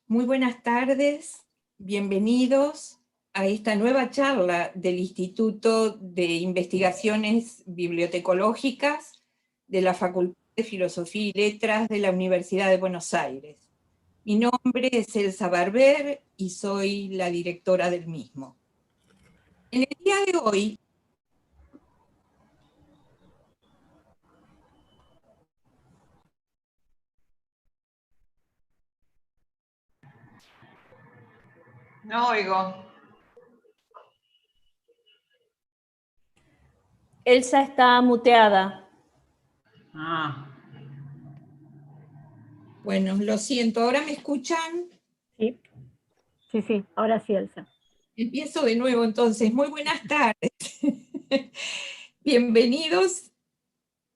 Muy buenas tardes, bienvenidos a esta nueva charla del Instituto de Investigaciones Bibliotecológicas de la Facultad de Filosofía y Letras de la Universidad de Buenos Aires. Mi nombre es Elsa Barber y soy la directora del mismo. En el día de hoy No oigo. Elsa está muteada. Bueno, lo siento, ¿ahora me escuchan? Sí, ahora sí, Elsa. Empiezo de nuevo entonces. Muy buenas tardes. Bienvenidos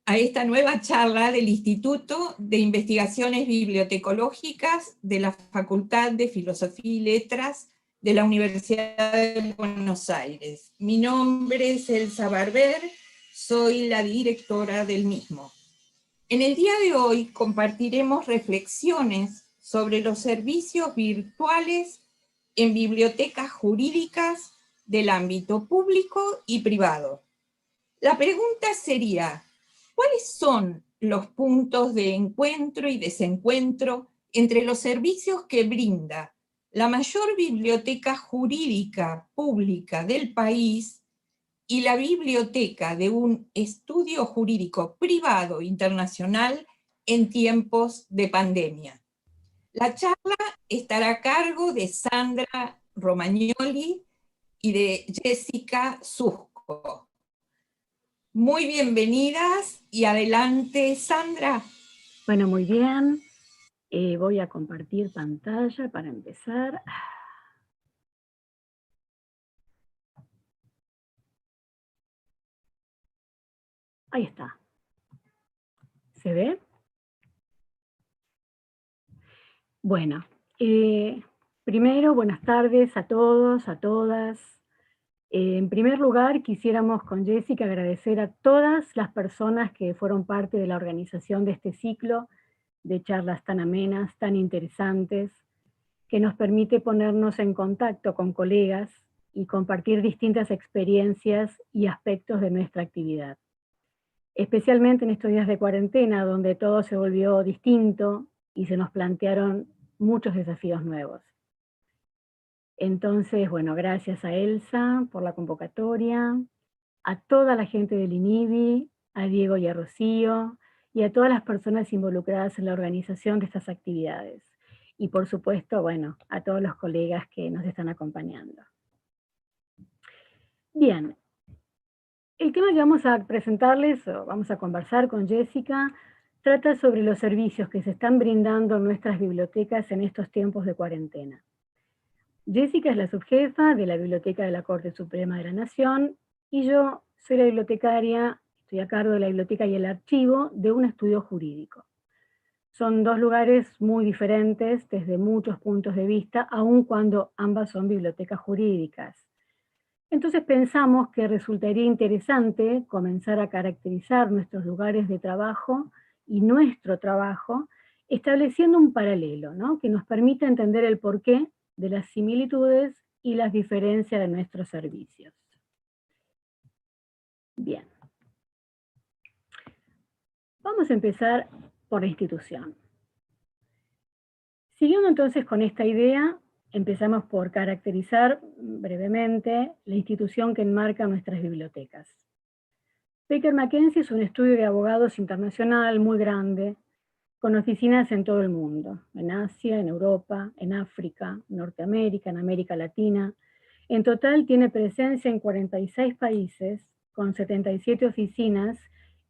a esta nueva charla del Instituto de Investigaciones Bibliotecológicas de la Facultad de Filosofía y Letras de la Universidad de Buenos Aires. Mi nombre es Elsa Barber, soy la directora del mismo. En el día de hoy compartiremos reflexiones sobre los servicios virtuales en bibliotecas jurídicas del ámbito público y privado. La pregunta sería, ¿cuáles son los puntos de encuentro y desencuentro entre los servicios que brinda la mayor biblioteca jurídica pública del país y la biblioteca de un estudio jurídico privado internacional en tiempos de pandemia? La charla estará a cargo de Sandra Romagnoli y de Jessica Susco. Muy bienvenidas y adelante, Sandra. Bueno, muy bien. Voy a compartir pantalla para empezar. Ahí está. ¿Se ve? Bueno, primero, buenas tardes a todos, a todas. En primer lugar, quisiéramos con Jessica agradecer a todas las personas que fueron parte de la organización de este ciclo de charlas tan amenas, tan interesantes, que nos permite ponernos en contacto con colegas y compartir distintas experiencias y aspectos de nuestra actividad. Especialmente en estos días de cuarentena, donde todo se volvió distinto y se nos plantearon muchos desafíos nuevos. Entonces, bueno, gracias a Elsa por la convocatoria, a toda la gente del INIBI, a Diego y a Rocío, y a todas las personas involucradas en la organización de estas actividades. Y por supuesto, bueno, a todos los colegas que nos están acompañando. Bien, el tema que vamos a presentarles, o vamos a conversar con Jessica, trata sobre los servicios que se están brindando en nuestras bibliotecas en estos tiempos de cuarentena. Jessica es la subjefa de la Biblioteca de la Corte Suprema de la Nación, y yo soy la bibliotecaria, estoy a cargo de la biblioteca y el archivo de un estudio jurídico. Son dos lugares muy diferentes desde muchos puntos de vista, aun cuando ambas son bibliotecas jurídicas. Entonces pensamos que resultaría interesante comenzar a caracterizar nuestros lugares de trabajo y nuestro trabajo, estableciendo un paralelo, ¿no?, que nos permita entender el porqué de las similitudes y las diferencias de nuestros servicios. Bien. Vamos a empezar por la institución. Siguiendo entonces con esta idea, empezamos por caracterizar brevemente la institución que enmarca nuestras bibliotecas. Baker McKenzie es un estudio de abogados internacional muy grande, con oficinas en todo el mundo, en Asia, en Europa, en África, Norteamérica, en América Latina. En total tiene presencia en 46 países, con 77 oficinas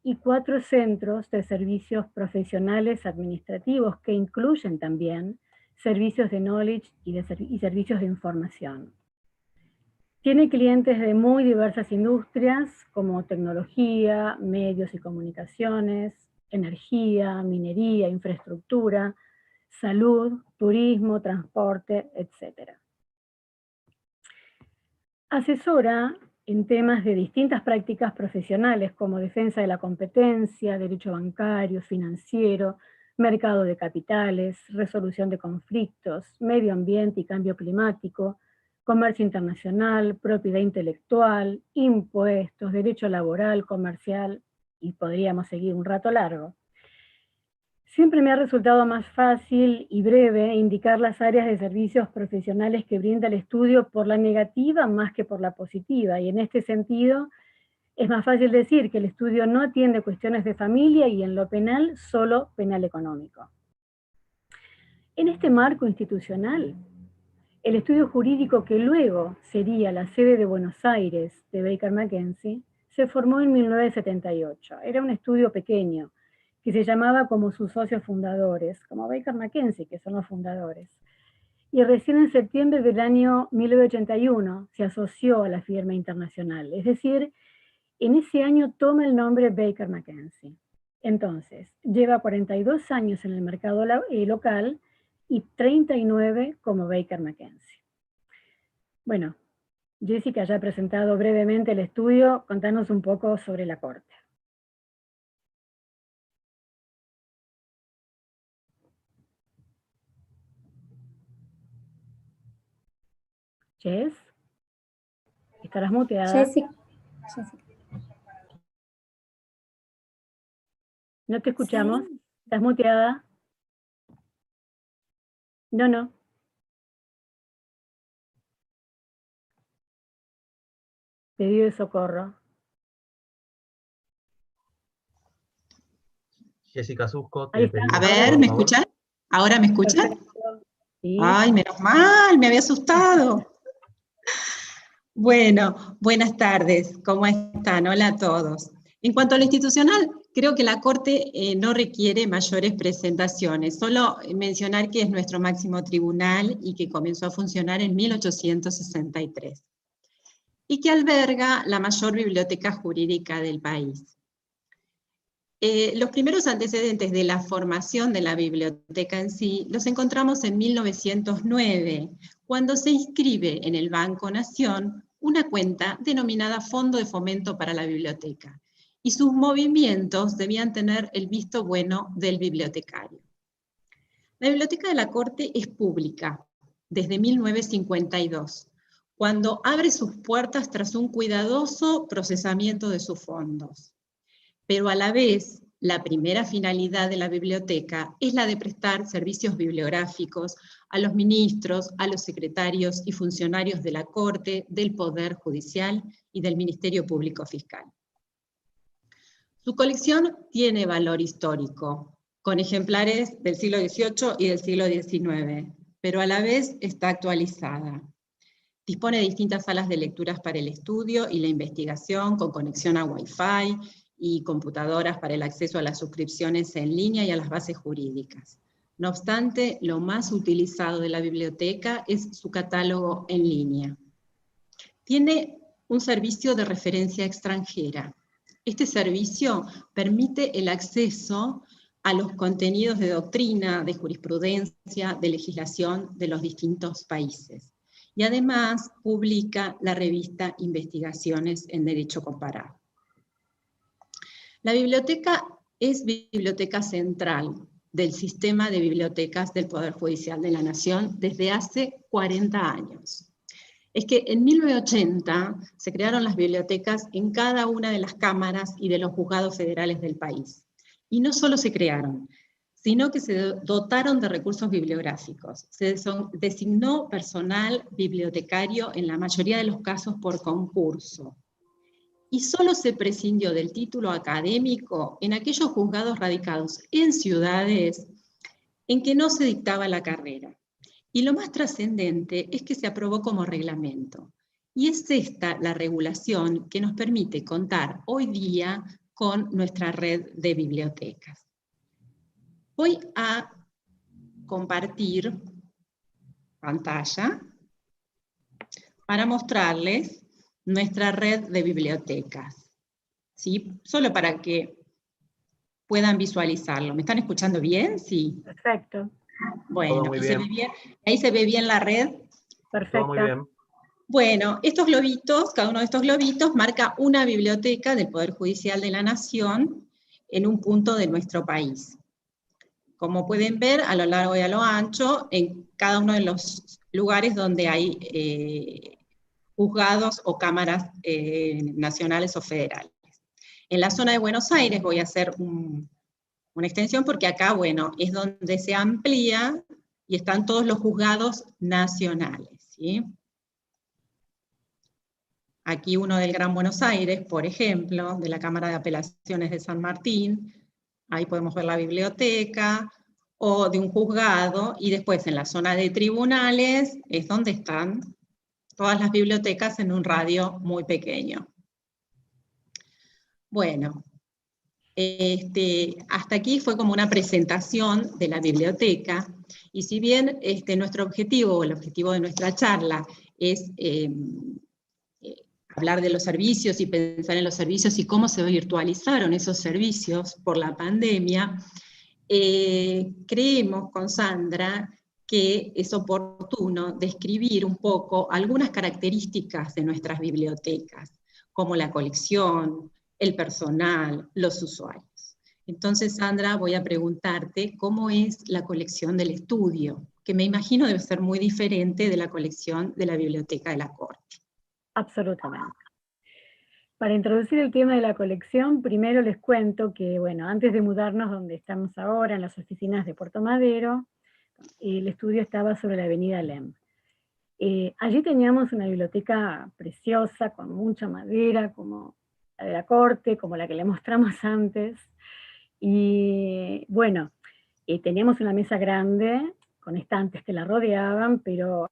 y 4 centros de servicios profesionales administrativos que incluyen también servicios de knowledge y servicios de información. Tiene clientes de muy diversas industrias como tecnología, medios y comunicaciones, energía, minería, infraestructura, salud, turismo, transporte, etc. Asesora en temas de distintas prácticas profesionales como defensa de la competencia, derecho bancario, financiero, mercado de capitales, resolución de conflictos, medio ambiente y cambio climático, comercio internacional, propiedad intelectual, impuestos, derecho laboral, comercial, y podríamos seguir un rato largo. Siempre me ha resultado más fácil y breve indicar las áreas de servicios profesionales que brinda el estudio por la negativa más que por la positiva, y en este sentido es más fácil decir que el estudio no atiende cuestiones de familia y en lo penal solo penal económico. En este marco institucional, el estudio jurídico que luego sería la sede de Buenos Aires de Baker McKenzie se formó en 1978. Era un estudio pequeño que se llamaba como sus socios fundadores, como Baker McKenzie, que son los fundadores. Y recién en septiembre del año 1981 se asoció a la firma internacional, es decir, en ese año toma el nombre Baker McKenzie. Entonces, lleva 42 años en el mercado local y 39 como Baker McKenzie. Bueno, Jessica ya ha presentado brevemente el estudio, contanos un poco sobre la Corte. Jess, estarás muteada. Jessica. No te escuchamos. Sí. ¿Estás muteada? No. Pedido de socorro. Jessica Susco. Ahí está. A ver, ¿me escuchan? ¿Ahora me escuchan? Perfecto. Sí. Ay, menos mal, me había asustado. Bueno, buenas tardes, ¿cómo están? Hola a todos. En cuanto a lo institucional, creo que la Corte no requiere mayores presentaciones, solo mencionar que es nuestro máximo tribunal y que comenzó a funcionar en 1863, y que alberga la mayor biblioteca jurídica del país. Los primeros antecedentes de la formación de la biblioteca en sí los encontramos en 1909, cuando se inscribe en el Banco Nación una cuenta denominada Fondo de Fomento para la Biblioteca, y sus movimientos debían tener el visto bueno del bibliotecario. La Biblioteca de la Corte es pública desde 1952, cuando abre sus puertas tras un cuidadoso procesamiento de sus fondos. Pero a la vez, la primera finalidad de la biblioteca es la de prestar servicios bibliográficos a los ministros, a los secretarios y funcionarios de la Corte, del Poder Judicial y del Ministerio Público Fiscal. Su colección tiene valor histórico, con ejemplares del siglo XVIII y del siglo XIX, pero a la vez está actualizada. Dispone de distintas salas de lecturas para el estudio y la investigación, con conexión a Wi-Fi, y computadoras para el acceso a las suscripciones en línea y a las bases jurídicas. No obstante, lo más utilizado de la biblioteca es su catálogo en línea. Tiene un servicio de referencia extranjera. Este servicio permite el acceso a los contenidos de doctrina, de jurisprudencia, de legislación de los distintos países. Y además publica la revista Investigaciones en Derecho Comparado. La biblioteca es biblioteca central del sistema de bibliotecas del Poder Judicial de la Nación desde hace 40 años. Es que en 1980 se crearon las bibliotecas en cada una de las cámaras y de los juzgados federales del país. Y no solo se crearon, sino que se dotaron de recursos bibliográficos. Se designó personal bibliotecario en la mayoría de los casos por concurso. Y solo se prescindió del título académico en aquellos juzgados radicados en ciudades en que no se dictaba la carrera. Y lo más trascendente es que se aprobó como reglamento. Y es esta la regulación que nos permite contar hoy día con nuestra red de bibliotecas. Voy a compartir pantalla para mostrarles nuestra red de bibliotecas, ¿sí? Solo para que puedan visualizarlo. ¿Me están escuchando bien? Sí. Perfecto. Todo Bueno, muy ¿y bien. se ve bien? ¿Ahí se ve bien la red? Perfecto. Todo muy bien. Bueno, estos globitos, cada uno de estos globitos marca una biblioteca del Poder Judicial de la Nación en un punto de nuestro país. como pueden ver, a lo largo y a lo ancho, en cada uno de los lugares donde hay juzgados o cámaras nacionales o federales. En la zona de Buenos Aires voy a hacer una extensión porque acá, bueno, es donde se amplía y están todos los juzgados nacionales, ¿sí? Aquí uno del Gran Buenos Aires, por ejemplo, de la Cámara de Apelaciones de San Martín, ahí podemos ver la biblioteca, o de un juzgado, y después en la zona de tribunales es donde están todas las bibliotecas en un radio muy pequeño. Bueno, hasta aquí fue como una presentación de la biblioteca, y si bien nuestro objetivo, o el objetivo de nuestra charla, es hablar de los servicios y pensar en los servicios y cómo se virtualizaron esos servicios por la pandemia, creemos con Sandra que es oportuno describir un poco algunas características de nuestras bibliotecas, como la colección, el personal, los usuarios. Entonces, Sandra, voy a preguntarte cómo es la colección del estudio, que me imagino debe ser muy diferente de la colección de la Biblioteca de la Corte. Absolutamente. Para introducir el tema de la colección, primero les cuento que, bueno, antes de mudarnos donde estamos ahora, en las oficinas de Puerto Madero, el estudio estaba sobre la avenida Lem. Allí teníamos una biblioteca preciosa, con mucha madera, como la de la Corte, como la que le mostramos antes. Y bueno, teníamos una mesa grande, con estantes que la rodeaban, pero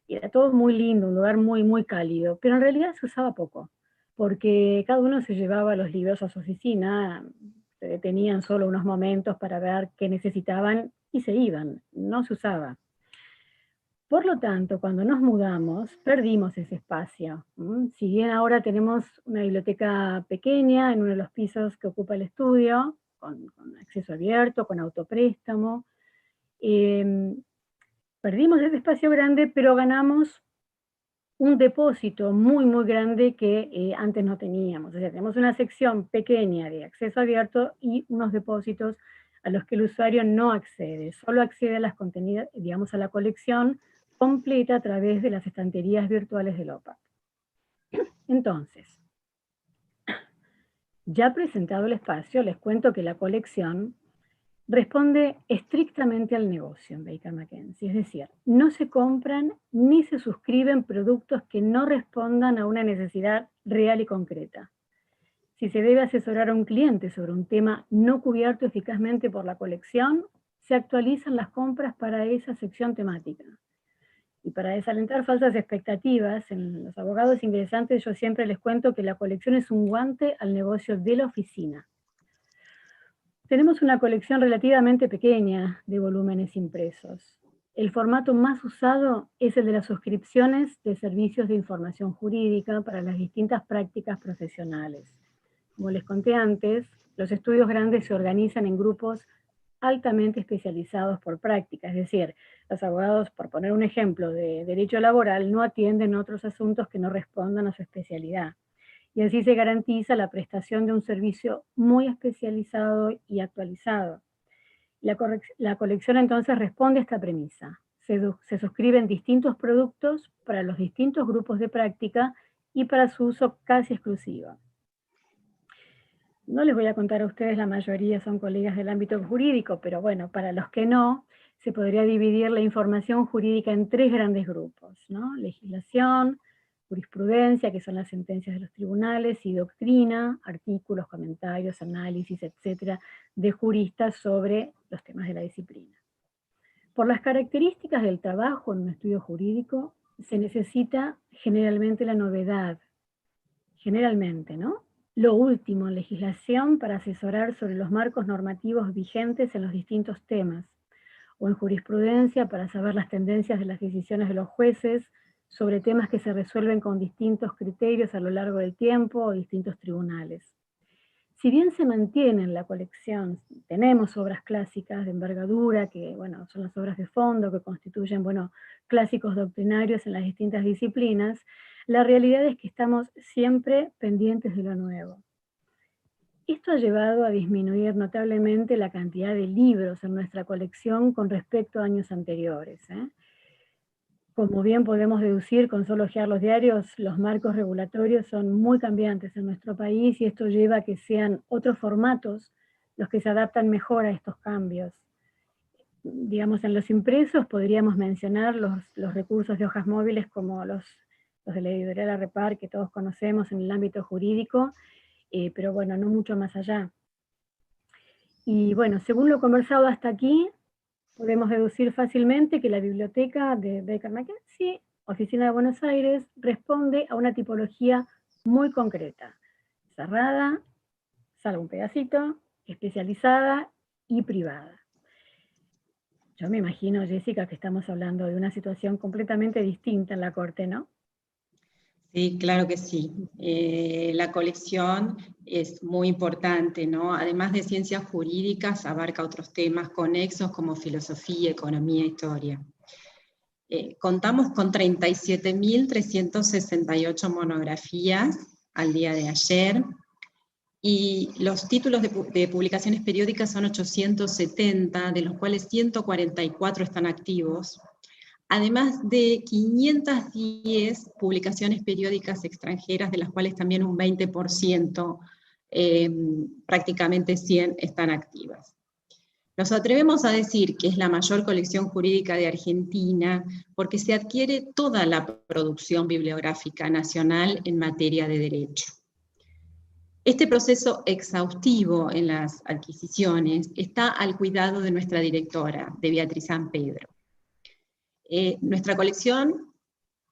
era todo muy lindo, un lugar muy, muy cálido. Pero en realidad se usaba poco, porque cada uno se llevaba los libros a su oficina, se detenían solo unos momentos para ver qué necesitaban y se iban, no se usaba. Por lo tanto, cuando nos mudamos, perdimos ese espacio. Si bien ahora tenemos una biblioteca pequeña en uno de los pisos que ocupa el estudio, con acceso abierto, con autopréstamo, perdimos ese espacio grande, pero ganamos un depósito muy, muy grande que antes no teníamos. O sea, tenemos una sección pequeña de acceso abierto y unos depósitos a los que el usuario no accede, solo accede a las contenidas, digamos, a la colección completa a través de las estanterías virtuales del OPAC. Entonces, ya presentado el espacio, les cuento que la colección responde estrictamente al negocio en Baker McKenzie, es decir, no se compran ni se suscriben productos que no respondan a una necesidad real y concreta. Si se debe asesorar a un cliente sobre un tema no cubierto eficazmente por la colección, se actualizan las compras para esa sección temática. Y para desalentar falsas expectativas, en los abogados ingresantes yo siempre les cuento que la colección es un guante al negocio de la oficina. Tenemos una colección relativamente pequeña de volúmenes impresos. El formato más usado es el de las suscripciones de servicios de información jurídica para las distintas prácticas profesionales. Como les conté antes, los estudios grandes se organizan en grupos altamente especializados por práctica, es decir, los abogados, por poner un ejemplo de derecho laboral, no atienden otros asuntos que no respondan a su especialidad. Y así se garantiza la prestación de un servicio muy especializado y actualizado. La colección entonces responde a esta premisa. Se suscriben distintos productos para los distintos grupos de práctica y para su uso casi exclusivo. No les voy a contar a ustedes, la mayoría son colegas del ámbito jurídico, pero bueno, para los que no, se podría dividir la información jurídica en tres grandes grupos, ¿no? Legislación, jurisprudencia, que son las sentencias de los tribunales, y doctrina, artículos, comentarios, análisis, etcétera, de juristas sobre los temas de la disciplina. Por las características del trabajo en un estudio jurídico, se necesita generalmente la novedad, generalmente, ¿no? Lo último en legislación para asesorar sobre los marcos normativos vigentes en los distintos temas, o en jurisprudencia para saber las tendencias de las decisiones de los jueces sobre temas que se resuelven con distintos criterios a lo largo del tiempo o distintos tribunales. Si bien se mantiene en la colección, tenemos obras clásicas de envergadura, que bueno, son las obras de fondo que constituyen, bueno, clásicos doctrinarios en las distintas disciplinas, la realidad es que estamos siempre pendientes de lo nuevo. Esto ha llevado a disminuir notablemente la cantidad de libros en nuestra colección con respecto a años anteriores. Como bien podemos deducir con solo hojear los diarios, los marcos regulatorios son muy cambiantes en nuestro país y esto lleva a que sean otros formatos los que se adaptan mejor a estos cambios. Digamos, en los impresos podríamos mencionar los recursos de hojas móviles como los de la editorial Arrepar, que todos conocemos en el ámbito jurídico, pero bueno, no mucho más allá. Y bueno, según lo conversado hasta aquí, podemos deducir fácilmente que la biblioteca de Baker McKenzie, Oficina de Buenos Aires, responde a una tipología muy concreta: cerrada, salvo un pedacito, especializada y privada. Yo me imagino, Jessica, que estamos hablando de una situación completamente distinta en la Corte, ¿no? Sí, claro que sí. La colección es muy importante, ¿no? Además de ciencias jurídicas, abarca otros temas conexos como filosofía, economía, historia. Contamos con 37.368 monografías al día de ayer, y los títulos de publicaciones periódicas son 870, de los cuales 144 están activos, además de 510 publicaciones periódicas extranjeras, de las cuales también un 20%, prácticamente 100, están activas. Nos atrevemos a decir que es la mayor colección jurídica de Argentina porque se adquiere toda la producción bibliográfica nacional en materia de derecho. Este proceso exhaustivo en las adquisiciones está al cuidado de nuestra directora, de Beatriz San Pedro. Nuestra colección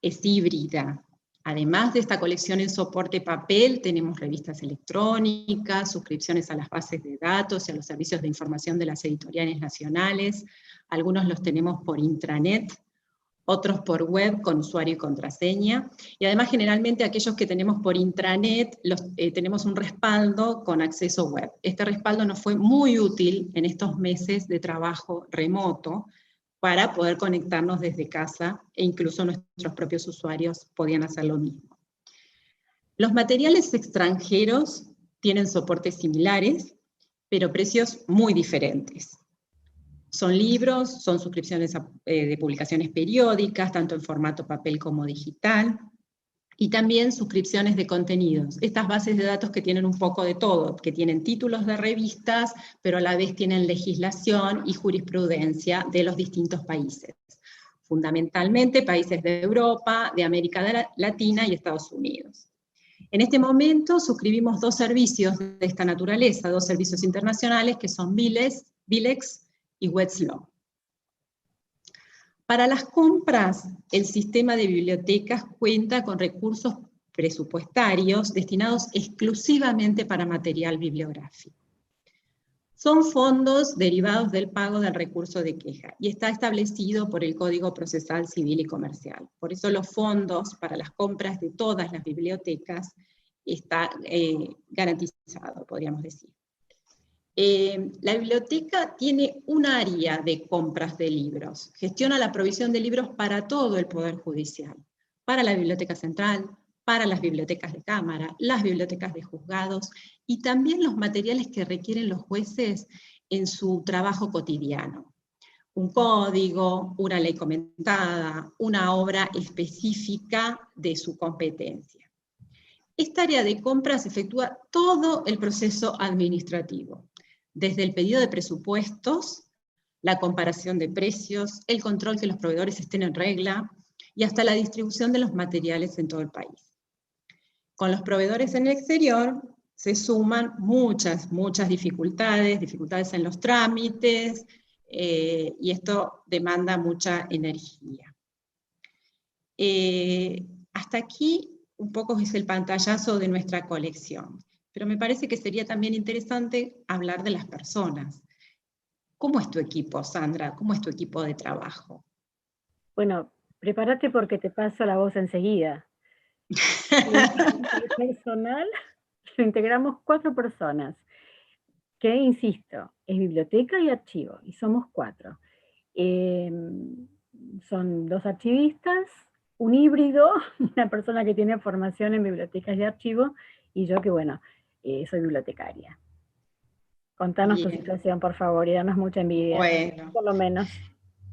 es híbrida. Además de esta colección en soporte papel, tenemos revistas electrónicas, suscripciones a las bases de datos y a los servicios de información de las editoriales nacionales. Algunos los tenemos por intranet, otros por web con usuario y contraseña, y además generalmente aquellos que tenemos por intranet tenemos un respaldo con acceso web. Este respaldo nos fue muy útil en estos meses de trabajo remoto para poder conectarnos desde casa, e incluso nuestros propios usuarios podían hacer lo mismo. Los materiales extranjeros tienen soportes similares, pero precios muy diferentes. Son libros, son suscripciones de publicaciones periódicas, tanto en formato papel como digital, y también suscripciones de contenidos. Estas bases de datos que tienen un poco de todo, que tienen títulos de revistas, pero a la vez tienen legislación y jurisprudencia de los distintos países. Fundamentalmente países de Europa, de América Latina y Estados Unidos. En este momento suscribimos 2 servicios de esta naturaleza, 2 servicios internacionales que son Bilex y Westlaw. Para las compras, el sistema de bibliotecas cuenta con recursos presupuestarios destinados exclusivamente para material bibliográfico. Son fondos derivados del pago del recurso de queja y está establecido por el Código Procesal Civil y Comercial. Por eso los fondos para las compras de todas las bibliotecas está garantizado, podríamos decir. La biblioteca tiene un área de compras de libros, gestiona la provisión de libros para todo el Poder Judicial, para la Biblioteca Central, para las bibliotecas de Cámara, las bibliotecas de juzgados, y también los materiales que requieren los jueces en su trabajo cotidiano. Un código, una ley comentada, una obra específica de su competencia. Esta área de compras efectúa todo el proceso administrativo, desde el pedido de presupuestos, la comparación de precios, el control que los proveedores estén en regla, y hasta la distribución de los materiales en todo el país. Con los proveedores en el exterior se suman muchas dificultades en los trámites, y esto demanda mucha energía. Hasta aquí un poco es el pantallazo de nuestra colección. Pero me parece que sería también interesante hablar de las personas. ¿Cómo es tu equipo, Sandra? ¿Cómo es tu equipo de trabajo? Bueno, prepárate porque te paso la voz enseguida. El personal lo integramos 4 personas, que insisto, es biblioteca y archivo, y somos 4. Son 2 archivistas, un híbrido, una persona que tiene formación en bibliotecas y archivo, y yo que bueno, soy bibliotecaria. Contanos tu Bien. situación, por favor, y danos mucha envidia, Bueno. por lo menos.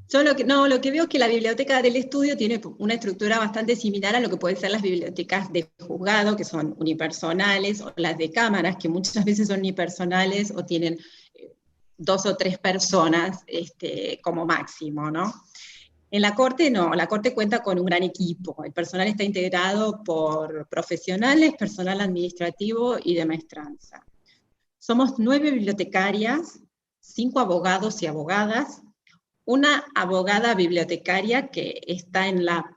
Yo lo que veo es que la biblioteca del estudio tiene una estructura bastante similar a lo que pueden ser las bibliotecas de juzgado, que son unipersonales, o las de cámaras, que muchas veces son unipersonales o tienen 2 o 3 personas como máximo, ¿no? En la Corte no, la Corte cuenta con un gran equipo. El personal está integrado por profesionales, personal administrativo y de maestranza. Somos 9 bibliotecarias, 5 abogados y abogadas, una abogada bibliotecaria que está,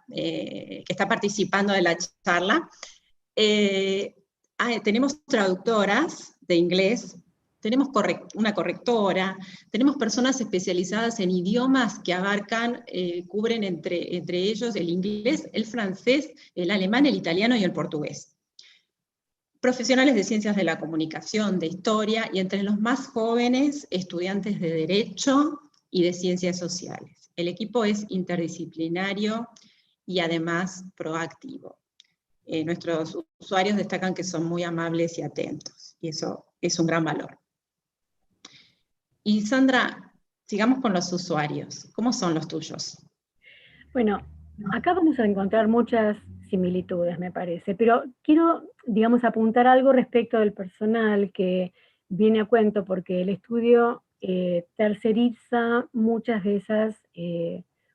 que está participando de la charla. Tenemos traductoras de inglés, tenemos una correctora, tenemos personas especializadas en idiomas que abarcan, cubren entre ellos el inglés, el francés, el alemán, el italiano y el portugués. Profesionales de ciencias de la comunicación, de historia, y entre los más jóvenes, estudiantes de Derecho y de Ciencias Sociales. El equipo es interdisciplinario y además proactivo. Nuestros usuarios destacan que son muy amables y atentos, y eso es un gran valor. Y Sandra, sigamos con los usuarios. ¿Cómo son los tuyos? Bueno, acá vamos a encontrar muchas similitudes, me parece, pero quiero, digamos, apuntar algo respecto del personal que viene a cuento, porque el estudio terceriza muchas de esas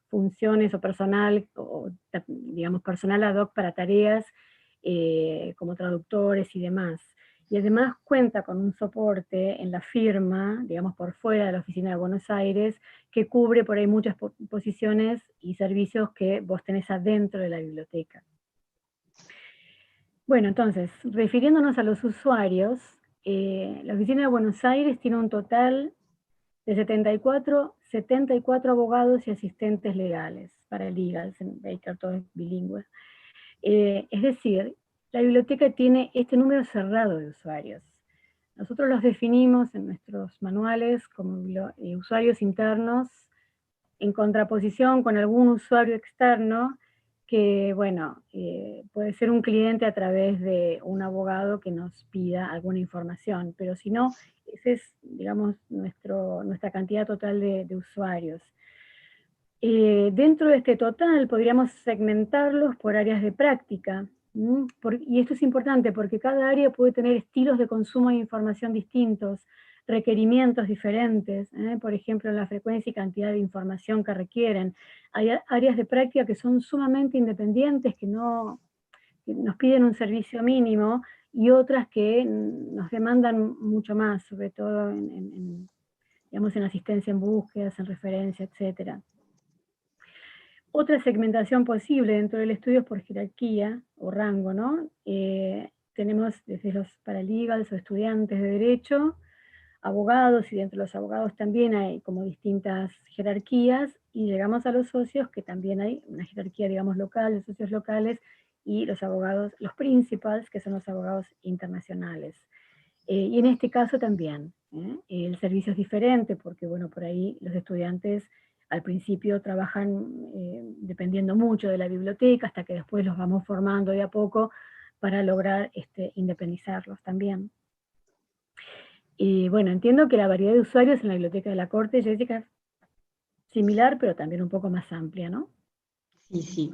funciones o personal, digamos, personal ad hoc para tareas como traductores y demás. Y además cuenta con un soporte en la firma, digamos, por fuera de la oficina de Buenos Aires, que cubre por ahí muchas posiciones y servicios que vos tenés adentro de la biblioteca. Bueno, entonces, refiriéndonos a los usuarios, la oficina de Buenos Aires tiene un total de 74 abogados y asistentes legales, paralegals, en Baker todo es bilingüe. Es decir, la biblioteca tiene este número cerrado de usuarios. Nosotros los definimos en nuestros manuales como usuarios internos, en contraposición con algún usuario externo que, bueno, puede ser un cliente a través de un abogado que nos pida alguna información, pero si no, esa es, digamos, nuestra cantidad total de usuarios. Dentro de este total podríamos segmentarlos por áreas de práctica, y esto es importante porque cada área puede tener estilos de consumo de información distintos, requerimientos diferentes, por ejemplo, la frecuencia y cantidad de información que requieren. Hay áreas de práctica que son sumamente independientes, que nos piden un servicio mínimo, y otras que nos demandan mucho más, sobre todo digamos, en asistencia en búsquedas, en referencia, etc. Otra segmentación posible dentro del estudio es por jerarquía o rango, ¿no? Tenemos desde los paralegals o estudiantes de derecho, abogados, y dentro de los abogados también hay como distintas jerarquías, y llegamos a los socios, que también hay una jerarquía, digamos, local, de socios locales, y los abogados, los principals, que son los abogados internacionales. Y en este caso también, el servicio es diferente, porque bueno, por ahí los estudiantes al principio trabajan dependiendo mucho de la biblioteca, hasta que después los vamos formando de a poco para lograr independizarlos también. Y bueno, entiendo que la variedad de usuarios en la Biblioteca de la Corte, Jessica, es similar, pero también un poco más amplia, ¿no? Sí, sí.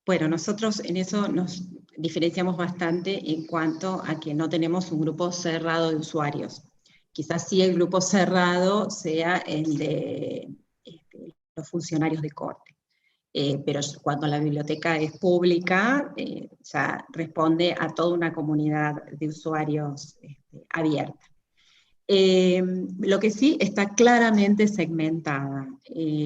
Bueno, nosotros en eso nos diferenciamos bastante en cuanto a que no tenemos un grupo cerrado de usuarios. Quizás sí el grupo cerrado sea el de los funcionarios de corte. Pero cuando la biblioteca es pública, ya responde a toda una comunidad de usuarios abierta. Lo que sí está claramente segmentada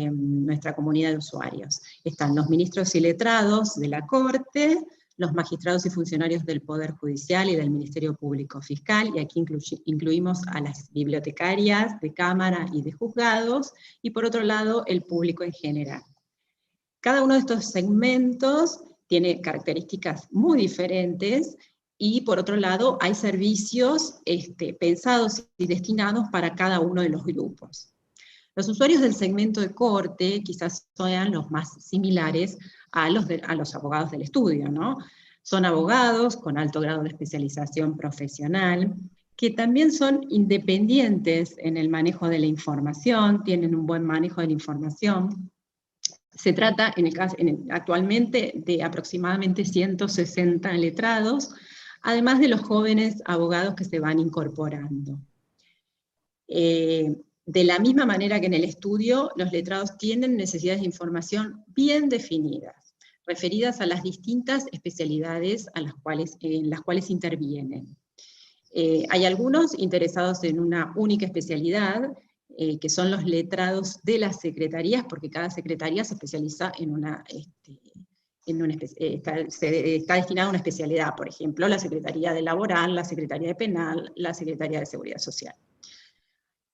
nuestra comunidad de usuarios. Están los ministros y letrados de la Corte, los magistrados y funcionarios del Poder Judicial y del Ministerio Público Fiscal, y aquí incluimos a las bibliotecarias de Cámara y de juzgados, y por otro lado el público en general. Cada uno de estos segmentos tiene características muy diferentes, y por otro lado hay servicios pensados y destinados para cada uno de los grupos. Los usuarios del segmento de corte quizás sean los más similares a los abogados del estudio, ¿no? Son abogados con alto grado de especialización profesional, que también son independientes en el manejo de la información, tienen un buen manejo de la información. Se trata actualmente de aproximadamente 160 letrados, además de los jóvenes abogados que se van incorporando. De la misma manera que en el estudio, los letrados tienen necesidades de información bien definidas, referidas a las distintas especialidades en las cuales intervienen. Hay algunos interesados en una única especialidad, que son los letrados de las secretarías, porque cada secretaría se especializa está destinada a una especialidad, por ejemplo, la Secretaría de Laboral, la Secretaría de Penal, la Secretaría de Seguridad Social.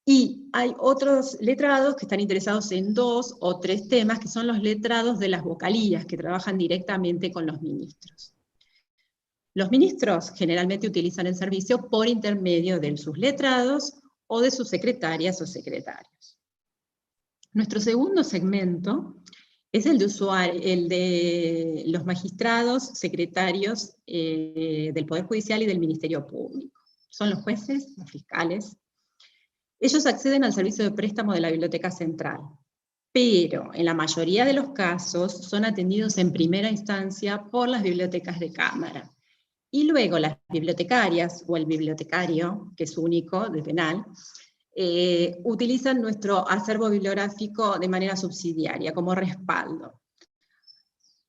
Y hay otros letrados que están interesados en 2 o 3 temas, que son los letrados de las vocalías, que trabajan directamente con los ministros. Los ministros generalmente utilizan el servicio por intermedio de sus letrados o de sus secretarias o secretarios. Nuestro segundo segmento es el de los magistrados, secretarios del Poder Judicial y del Ministerio Público. Son los jueces, los fiscales. Ellos acceden al servicio de préstamo de la Biblioteca Central, pero en la mayoría de los casos son atendidos en primera instancia por las bibliotecas de Cámara. Y luego las bibliotecarias, o el bibliotecario, que es único, de penal, utilizan nuestro acervo bibliográfico de manera subsidiaria, como respaldo.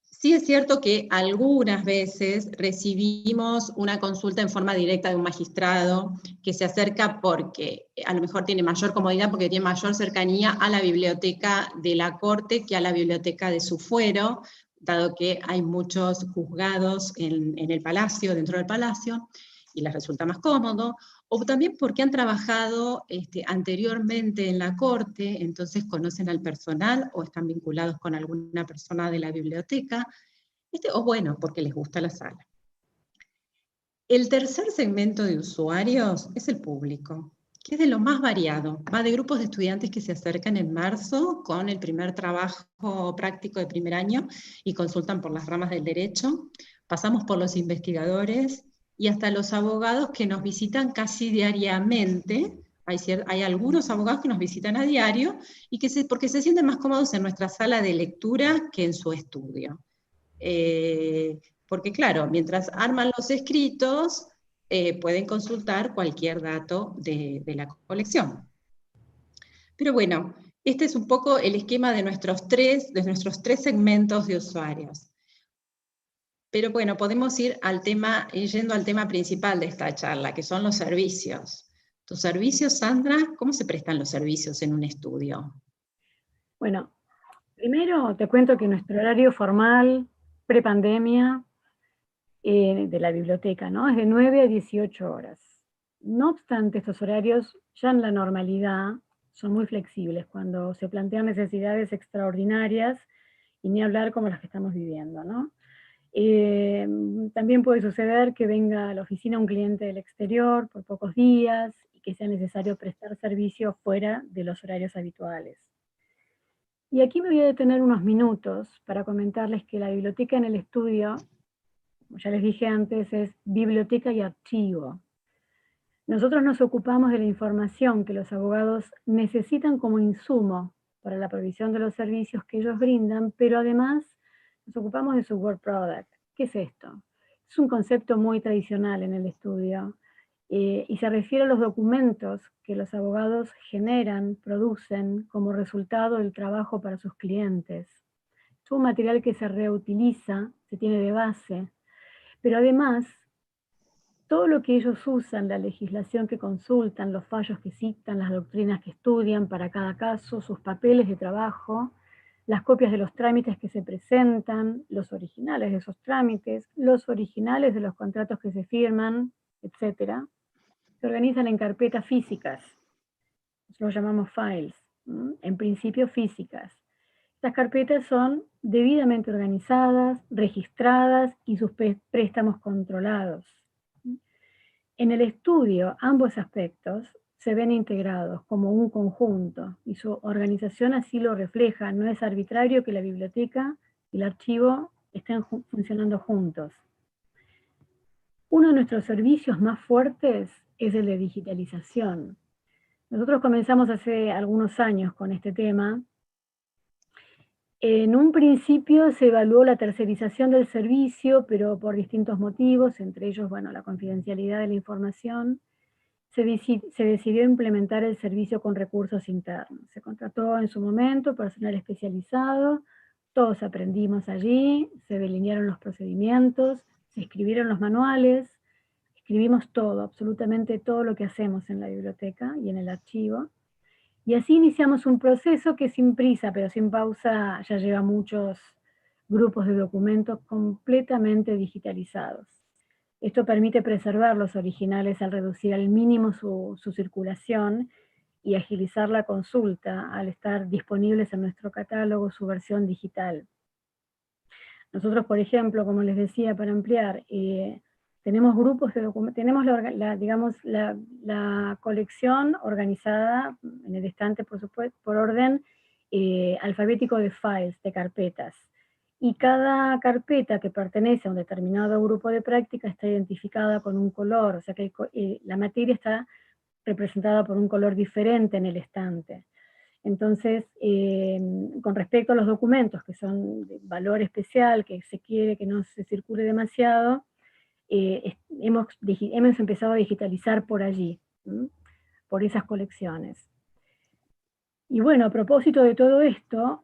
Sí es cierto que algunas veces recibimos una consulta en forma directa de un magistrado que se acerca porque a lo mejor tiene mayor comodidad, porque tiene mayor cercanía a la biblioteca de la Corte que a la biblioteca de su fuero, dado que hay muchos juzgados en el Palacio, dentro del Palacio, y les resulta más cómodo, o también porque han trabajado anteriormente en la Corte, entonces conocen al personal, o están vinculados con alguna persona de la biblioteca, o bueno, porque les gusta la sala. El tercer segmento de usuarios es el público, que es de lo más variado. Va de grupos de estudiantes que se acercan en marzo con el primer trabajo práctico de primer año y consultan por las ramas del derecho. Pasamos por los investigadores y hasta los abogados que nos visitan casi diariamente. Hay algunos abogados que nos visitan a diario y porque se sienten más cómodos en nuestra sala de lectura que en su estudio. Porque claro, mientras arman los escritos, pueden consultar cualquier dato de la colección. Pero bueno, este es un poco el esquema de nuestros tres segmentos de usuarios. Pero bueno, podemos ir yendo al tema principal de esta charla, que son los servicios. ¿Tus servicios, Sandra? ¿Cómo se prestan los servicios en un estudio? Bueno, primero te cuento que nuestro horario formal, prepandemia, de la biblioteca, ¿no? Es de 9 a 18 horas. No obstante, estos horarios ya en la normalidad son muy flexibles cuando se plantean necesidades extraordinarias y ni hablar como las que estamos viviendo, ¿no? También puede suceder que venga a la oficina un cliente del exterior por pocos días y que sea necesario prestar servicio fuera de los horarios habituales. Y aquí me voy a detener unos minutos para comentarles que la biblioteca en el estudio, como ya les dije antes, es biblioteca y archivo. Nosotros nos ocupamos de la información que los abogados necesitan como insumo para la provisión de los servicios que ellos brindan, pero además nos ocupamos de su work product. ¿Qué es esto? Es un concepto muy tradicional en el estudio y se refiere a los documentos que los abogados generan, producen como resultado del trabajo para sus clientes. Es un material que se reutiliza, se tiene de base, pero además todo lo que ellos usan, la legislación que consultan, los fallos que citan, las doctrinas que estudian para cada caso, sus papeles de trabajo, las copias de los trámites que se presentan, los originales de esos trámites, los originales de los contratos que se firman, etc., se organizan en carpetas físicas. Nosotros los llamamos files, en principio físicas. Estas carpetas son debidamente organizadas, registradas y sus préstamos controlados. En el estudio, ambos aspectos se ven integrados como un conjunto y su organización así lo refleja. No es arbitrario que la biblioteca y el archivo estén funcionando juntos. Uno de nuestros servicios más fuertes es el de digitalización. Nosotros comenzamos hace algunos años con este tema. En un principio se evaluó la tercerización del servicio, pero por distintos motivos, entre ellos, bueno, la confidencialidad de la información, se decidió implementar el servicio con recursos internos. Se contrató en su momento personal especializado, todos aprendimos allí, se delinearon los procedimientos, se escribieron los manuales, escribimos todo, absolutamente todo lo que hacemos en la biblioteca y en el archivo. Y así iniciamos un proceso que sin prisa, pero sin pausa, ya lleva muchos grupos de documentos completamente digitalizados. Esto permite preservar los originales al reducir al mínimo su circulación y agilizar la consulta al estar disponibles en nuestro catálogo su versión digital. Nosotros, por ejemplo, como les decía, para ampliar, tenemos grupos de documentos, tenemos la colección organizada en el estante, por supuesto, por orden alfabético de files, de carpetas. Y cada carpeta que pertenece a un determinado grupo de práctica está identificada con un color, o sea que la materia está representada por un color diferente en el estante. Entonces, con respecto a los documentos que son de valor especial, que se quiere que no se circule demasiado, hemos empezado a digitalizar por allí, por esas colecciones. Y bueno, a propósito de todo esto,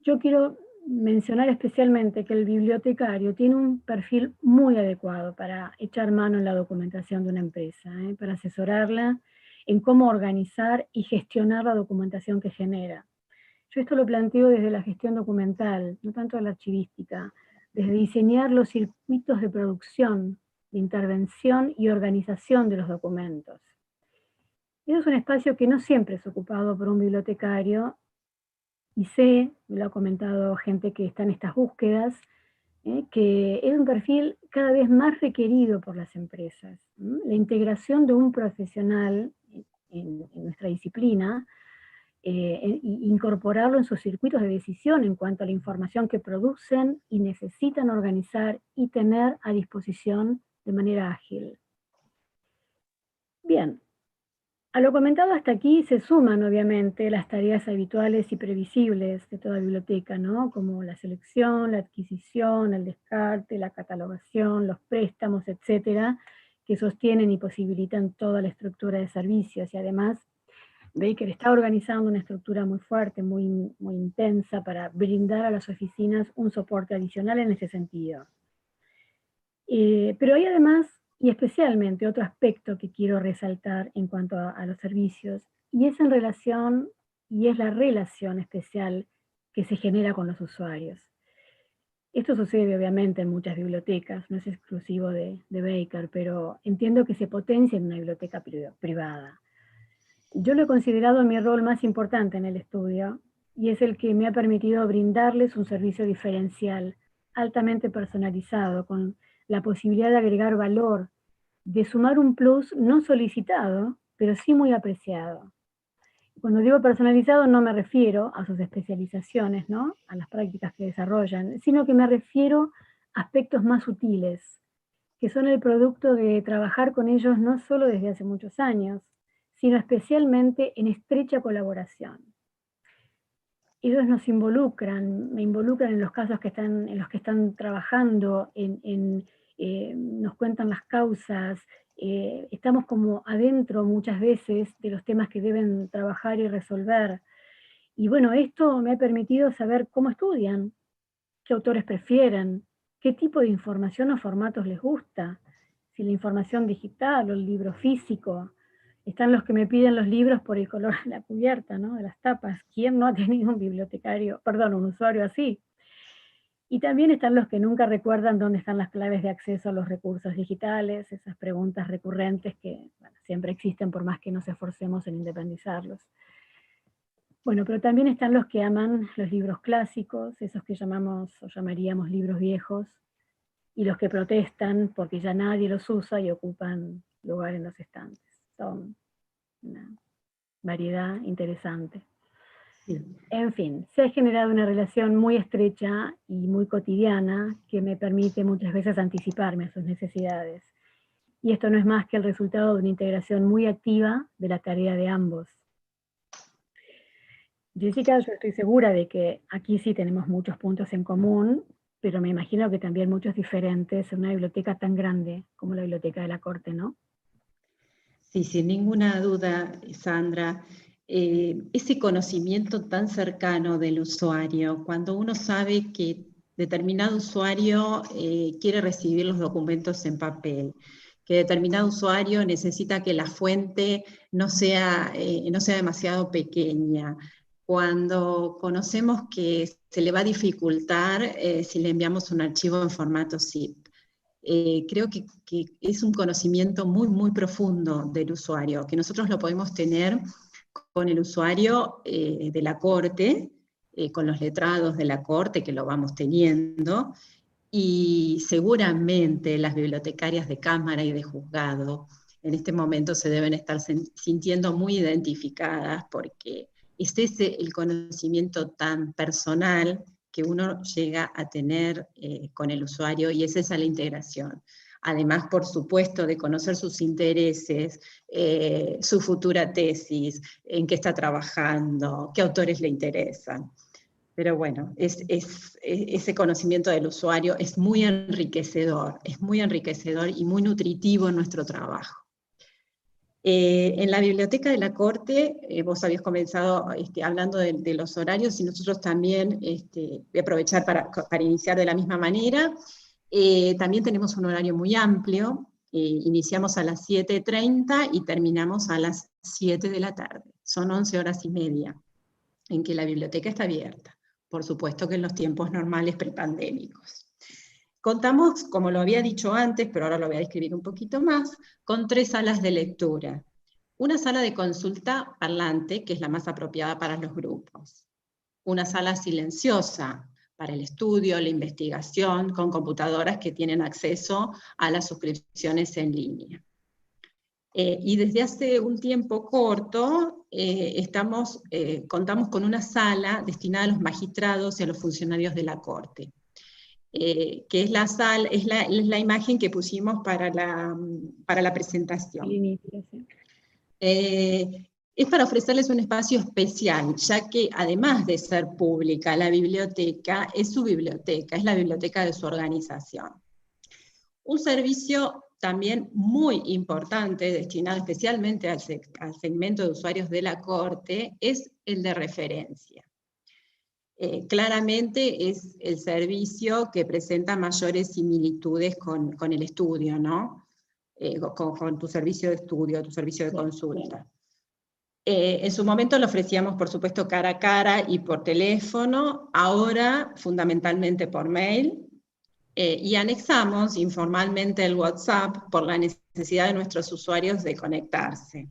yo quiero mencionar especialmente que el bibliotecario tiene un perfil muy adecuado para echar mano en la documentación de una empresa, para asesorarla en cómo organizar y gestionar la documentación que genera. Yo esto lo planteo desde la gestión documental, no tanto de la archivística, desde diseñar los circuitos de producción, de intervención y organización de los documentos. Eso es un espacio que no siempre es ocupado por un bibliotecario, y sé, me lo ha comentado gente que está en estas búsquedas, que es un perfil cada vez más requerido por las empresas. La integración de un profesional en nuestra disciplina, incorporarlo en sus circuitos de decisión en cuanto a la información que producen y necesitan organizar y tener a disposición de manera ágil. Bien. A lo comentado hasta aquí se suman, obviamente, las tareas habituales y previsibles de toda biblioteca, ¿no? Como la selección, la adquisición, el descarte, la catalogación, los préstamos, etcétera, que sostienen y posibilitan toda la estructura de servicios. Y además, Baker está organizando una estructura muy fuerte, muy intensa, para brindar a las oficinas un soporte adicional en ese sentido. Pero hay además, y especialmente, otro aspecto que quiero resaltar en cuanto a los servicios, y es la relación especial que se genera con los usuarios. Esto sucede obviamente en muchas bibliotecas, no es exclusivo de Baker, pero entiendo que se potencia en una biblioteca privada. Yo lo he considerado mi rol más importante en el estudio, y es el que me ha permitido brindarles un servicio diferencial, altamente personalizado, con la posibilidad de agregar valor, de sumar un plus no solicitado, pero sí muy apreciado. Cuando digo personalizado no me refiero a sus especializaciones, ¿no? A las prácticas que desarrollan, sino que me refiero a aspectos más sutiles, que son el producto de trabajar con ellos no solo desde hace muchos años, sino especialmente en estrecha colaboración. Ellos me involucran en los casos en los que están trabajando, nos cuentan las causas, estamos como adentro muchas veces de los temas que deben trabajar y resolver. Y bueno, esto me ha permitido saber cómo estudian, qué autores prefieren, qué tipo de información o formatos les gusta, si la información digital o el libro físico. Están los que me piden los libros por el color de la cubierta, ¿no? De las tapas. ¿Quién no ha tenido un usuario así? Y también están los que nunca recuerdan dónde están las claves de acceso a los recursos digitales, esas preguntas recurrentes que siempre existen por más que nos esforcemos en independizarlos. Bueno, pero también están los que aman los libros clásicos, esos que llamaríamos libros viejos, y los que protestan porque ya nadie los usa y ocupan lugar en los estantes. Son una variedad interesante. Sí. En fin, se ha generado una relación muy estrecha y muy cotidiana que me permite muchas veces anticiparme a sus necesidades. Y esto no es más que el resultado de una integración muy activa de la tarea de ambos. Jessica, yo estoy segura de que aquí sí tenemos muchos puntos en común, pero me imagino que también muchos diferentes en una biblioteca tan grande como la Biblioteca de la Corte, ¿no? Sí, sin ninguna duda, Sandra. Ese conocimiento tan cercano del usuario, cuando uno sabe que determinado usuario quiere recibir los documentos en papel, que determinado usuario necesita que la fuente no sea demasiado pequeña, cuando conocemos que se le va a dificultar si le enviamos un archivo en formato zip. Creo que es un conocimiento muy, muy profundo del usuario, que nosotros lo podemos tener con el usuario de la Corte, con los letrados de la Corte, que lo vamos teniendo, y seguramente las bibliotecarias de Cámara y de Juzgado en este momento se deben estar sintiendo muy identificadas, porque es ese el conocimiento tan personal que uno llega a tener con el usuario, y es esa la integración. Además, por supuesto, de conocer sus intereses, su futura tesis, en qué está trabajando, qué autores le interesan. Pero bueno, ese conocimiento del usuario es muy enriquecedor y muy nutritivo en nuestro trabajo. En la Biblioteca de la Corte, vos habías comenzado hablando de los horarios, y nosotros también, voy a aprovechar para iniciar de la misma manera. También tenemos un horario muy amplio, iniciamos a las 7:30 y terminamos a las 7 de la tarde. Son 11 horas y media en que la biblioteca está abierta, por supuesto que en los tiempos normales prepandémicos. Contamos, como lo había dicho antes, pero ahora lo voy a describir un poquito más, con 3 salas de lectura. Una sala de consulta parlante, que es la más apropiada para los grupos. Una sala silenciosa para el estudio, la investigación, con computadoras que tienen acceso a las suscripciones en línea. Y desde hace un tiempo corto contamos con una sala destinada a los magistrados y a los funcionarios de la Corte. Que es la imagen que pusimos para la presentación. Es para ofrecerles un espacio especial, ya que además de ser pública, la biblioteca es su biblioteca, es la biblioteca de su organización. Un servicio también muy importante, destinado especialmente al segmento de usuarios de la Corte, es el de referencia. Claramente es el servicio que presenta mayores similitudes con el estudio, ¿no? Con tu servicio de estudio, tu servicio de consulta. En su momento lo ofrecíamos, por supuesto, cara a cara y por teléfono, ahora fundamentalmente por mail, y anexamos informalmente el WhatsApp por la necesidad de nuestros usuarios de conectarse.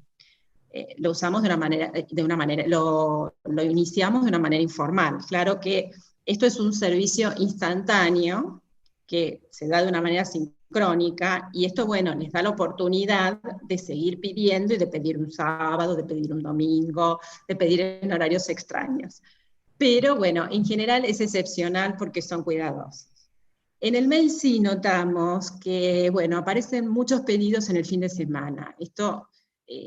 Lo usamos lo iniciamos de una manera informal. Claro que esto es un servicio instantáneo que se da de una manera sincrónica, y esto, bueno, les da la oportunidad de seguir pidiendo y de pedir un sábado, de pedir un domingo, de pedir en horarios extraños. Pero bueno, en general es excepcional porque son cuidadosos. En el mail sí notamos que, bueno, aparecen muchos pedidos en el fin de semana. Esto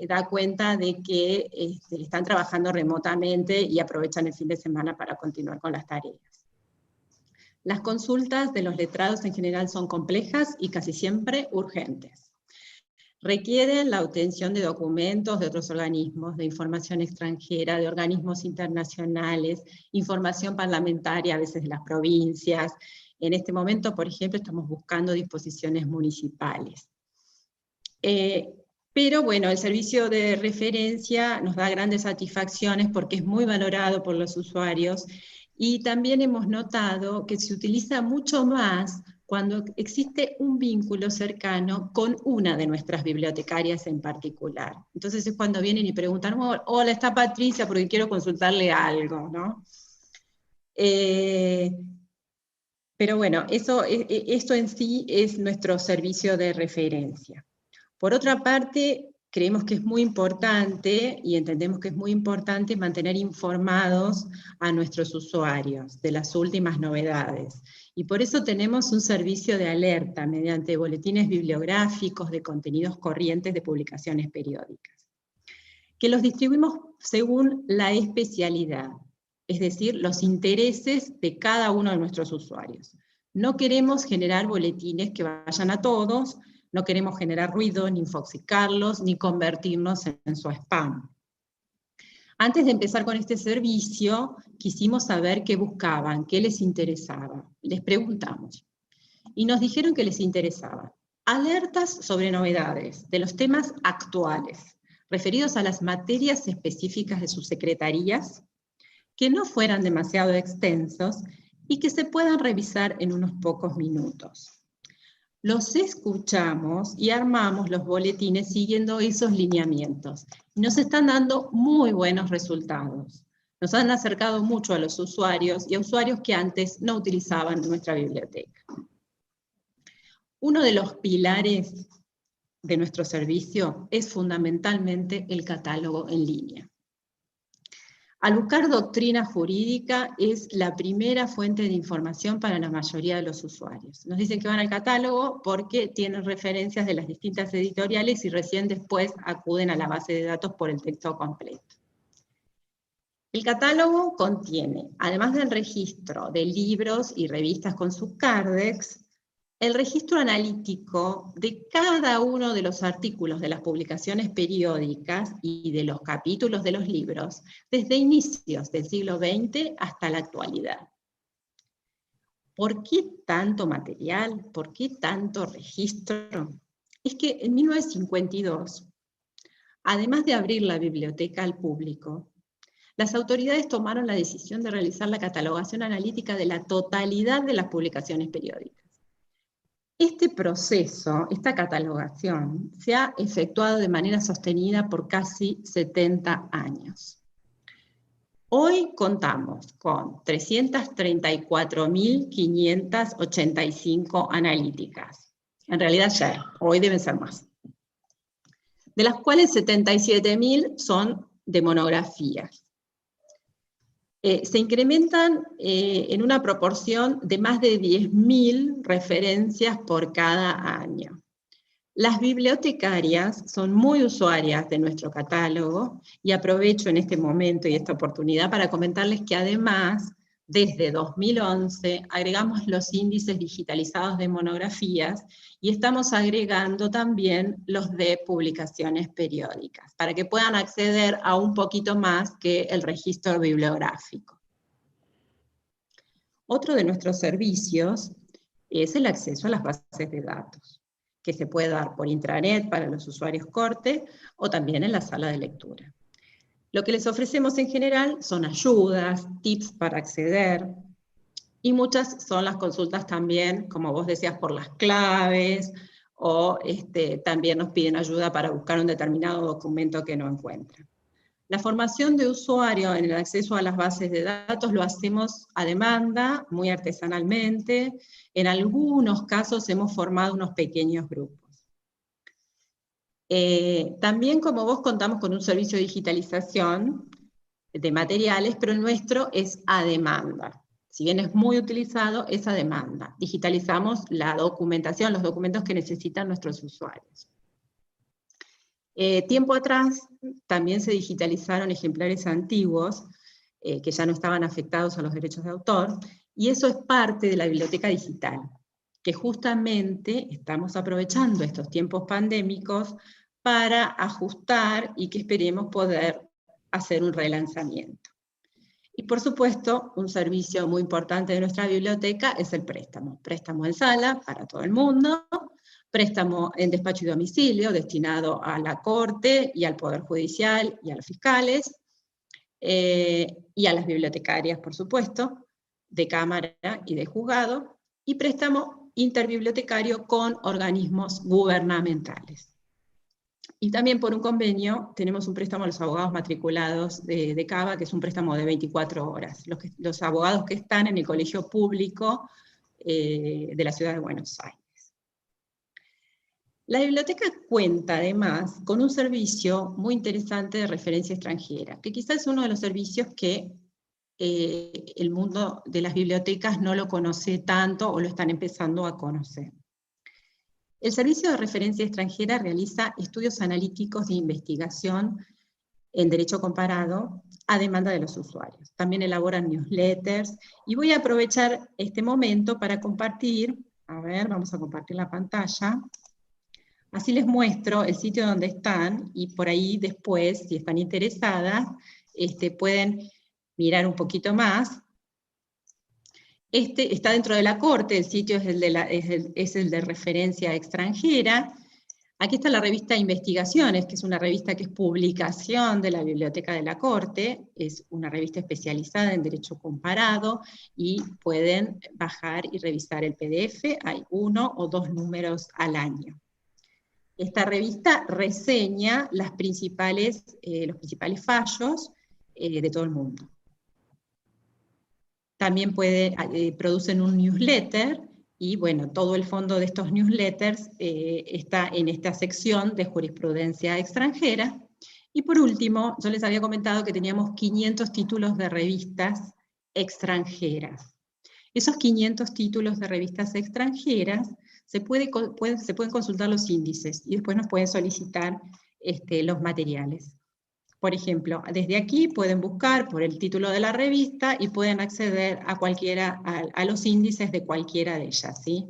da cuenta de que están trabajando remotamente y aprovechan el fin de semana para continuar con las tareas. Las consultas de los letrados en general son complejas y casi siempre urgentes. Requieren la obtención de documentos de otros organismos, de información extranjera, de organismos internacionales, información parlamentaria, a veces de las provincias. En este momento, por ejemplo, estamos buscando disposiciones municipales. Pero bueno, el servicio de referencia nos da grandes satisfacciones porque es muy valorado por los usuarios, y también hemos notado que se utiliza mucho más cuando existe un vínculo cercano con una de nuestras bibliotecarias en particular. Entonces es cuando vienen y preguntan, hola, está Patricia porque quiero consultarle algo, ¿no? Pero bueno, esto en sí es nuestro servicio de referencia. Por otra parte, creemos que es muy importante, y entendemos que es muy importante, mantener informados a nuestros usuarios de las últimas novedades. Y por eso tenemos un servicio de alerta mediante boletines bibliográficos de contenidos corrientes de publicaciones periódicas, que los distribuimos según la especialidad, es decir, los intereses de cada uno de nuestros usuarios. No queremos generar boletines que vayan a todos, no queremos generar ruido, ni infoxicarlos, ni convertirnos en su spam. Antes de empezar con este servicio, quisimos saber qué buscaban, qué les interesaba. Les preguntamos. Y nos dijeron que les interesaba alertas sobre novedades de los temas actuales, referidos a las materias específicas de sus secretarías, que no fueran demasiado extensos y que se puedan revisar en unos pocos minutos. Los escuchamos y armamos los boletines siguiendo esos lineamientos. Nos están dando muy buenos resultados. Nos han acercado mucho a los usuarios y a usuarios que antes no utilizaban nuestra biblioteca. Uno de los pilares de nuestro servicio es fundamentalmente el catálogo en línea. Al buscar doctrina jurídica es la primera fuente de información para la mayoría de los usuarios. Nos dicen que van al catálogo porque tienen referencias de las distintas editoriales y recién después acuden a la base de datos por el texto completo. El catálogo contiene, además del registro de libros y revistas con sus cardex, el registro analítico de cada uno de los artículos de las publicaciones periódicas y de los capítulos de los libros, desde inicios del siglo XX hasta la actualidad. ¿Por qué tanto material? ¿Por qué tanto registro? Es que en 1952, además de abrir la biblioteca al público, las autoridades tomaron la decisión de realizar la catalogación analítica de la totalidad de las publicaciones periódicas. Este proceso, esta catalogación, se ha efectuado de manera sostenida por casi 70 años. Hoy contamos con 334.585 analíticas. En realidad ya, hoy deben ser más. De las cuales 77.000 son de monografías. Se incrementan en una proporción de más de 10.000 referencias por cada año. Las bibliotecarias son muy usuarias de nuestro catálogo y aprovecho en este momento y esta oportunidad para comentarles que además, desde 2011, agregamos los índices digitalizados de monografías y estamos agregando también los de publicaciones periódicas, para que puedan acceder a un poquito más que el registro bibliográfico. Otro de nuestros servicios es el acceso a las bases de datos, que se puede dar por intranet para los usuarios corte o también en la sala de lectura. Lo que les ofrecemos en general son ayudas, tips para acceder, y muchas son las consultas también, como vos decías, por las claves, o también nos piden ayuda para buscar un determinado documento que no encuentran. La formación de usuario en el acceso a las bases de datos lo hacemos a demanda, muy artesanalmente. En algunos casos hemos formado unos pequeños grupos. También, como vos, contamos con un servicio de digitalización de materiales, pero el nuestro es a demanda. Si bien es muy utilizado, es a demanda. Digitalizamos la documentación, los documentos que necesitan nuestros usuarios. Tiempo atrás también se digitalizaron ejemplares antiguos que ya no estaban afectados a los derechos de autor, y eso es parte de la biblioteca digital, que justamente estamos aprovechando estos tiempos pandémicos para ajustar y que esperemos poder hacer un relanzamiento. Y por supuesto, un servicio muy importante de nuestra biblioteca es el préstamo. Préstamo en sala para todo el mundo, préstamo en despacho y domicilio destinado a la Corte y al Poder Judicial y a los fiscales, y a las bibliotecarias, por supuesto, de Cámara y de Juzgado, y préstamo interbibliotecario con organismos gubernamentales. Y también por un convenio tenemos un préstamo a los abogados matriculados de CABA, que es un préstamo de 24 horas. Los abogados que están en el colegio público de la ciudad de Buenos Aires. La biblioteca cuenta además con un servicio muy interesante de referencia extranjera, que quizás es uno de los servicios que el mundo de las bibliotecas no lo conoce tanto o lo están empezando a conocer. El servicio de referencia extranjera realiza estudios analíticos de investigación en derecho comparado a demanda de los usuarios. También elaboran newsletters, y voy a aprovechar este momento para compartir, a ver, vamos a compartir la pantalla, así les muestro el sitio donde están, y por ahí después, si están interesadas, pueden mirar un poquito más. Está dentro de la Corte, el sitio es el de referencia extranjera. Aquí está la revista Investigaciones, que es una revista que es publicación de la Biblioteca de la Corte, es una revista especializada en derecho comparado, y pueden bajar y revisar el PDF, hay 1 o 2 números al año. Esta revista reseña los principales fallos de todo el mundo. También producen un newsletter, y bueno, todo el fondo de estos newsletters está en esta sección de jurisprudencia extranjera. Y por último, yo les había comentado que teníamos 500 títulos de revistas extranjeras. Esos 500 títulos de revistas extranjeras se pueden consultar los índices, y después nos pueden solicitar los materiales. Por ejemplo, desde aquí pueden buscar por el título de la revista y pueden acceder a los índices de cualquiera de ellas, ¿sí?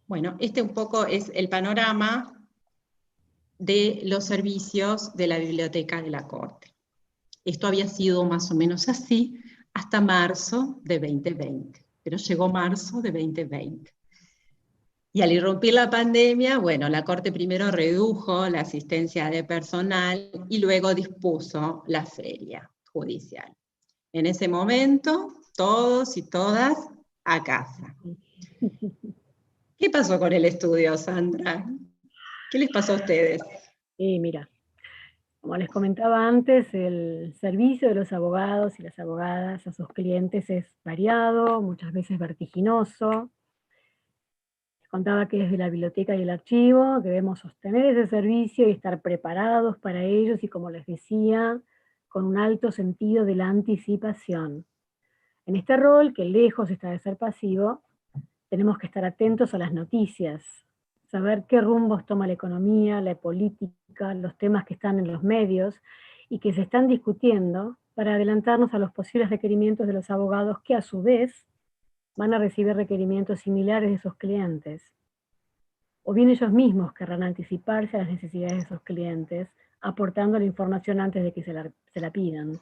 Bueno, este un poco es el panorama de los servicios de la Biblioteca de la Corte. Esto había sido más o menos así hasta marzo de 2020, pero llegó marzo de 2020. Y al irrumpir la pandemia, bueno, la Corte primero redujo la asistencia de personal y luego dispuso la feria judicial. En ese momento, todos y todas a casa. ¿Qué pasó con el estudio, Sandra? ¿Qué les pasó a ustedes? Mira, como les comentaba antes, el servicio de los abogados y las abogadas a sus clientes es variado, muchas veces vertiginoso. Contaba que desde la biblioteca y el archivo debemos sostener ese servicio y estar preparados para ellos, y como les decía, con un alto sentido de la anticipación. En este rol, que lejos está de ser pasivo, tenemos que estar atentos a las noticias, saber qué rumbos toma la economía, la política, los temas que están en los medios y que se están discutiendo, para adelantarnos a los posibles requerimientos de los abogados, que a su vez van a recibir requerimientos similares de sus clientes. O bien ellos mismos querrán anticiparse a las necesidades de esos clientes, aportando la información antes de que se la pidan.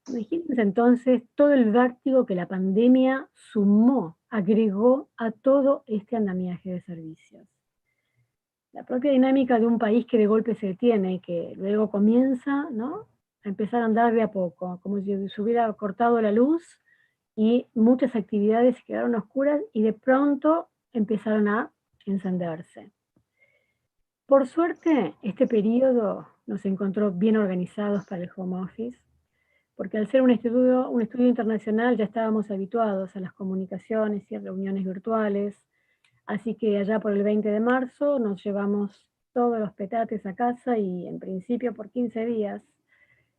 Imagínense entonces todo el vértigo que la pandemia agregó a todo este andamiaje de servicios. La propia dinámica de un país que de golpe se detiene, que luego comienza, ¿no?, a empezar a andar de a poco, como si se hubiera cortado la luz y muchas actividades quedaron oscuras y de pronto empezaron a encenderse. Por suerte, este periodo nos encontró bien organizados para el home office, porque al ser un estudio internacional ya estábamos habituados a las comunicaciones y a reuniones virtuales, así que allá por el 20 de marzo nos llevamos todos los petates a casa, y en principio por 15 días,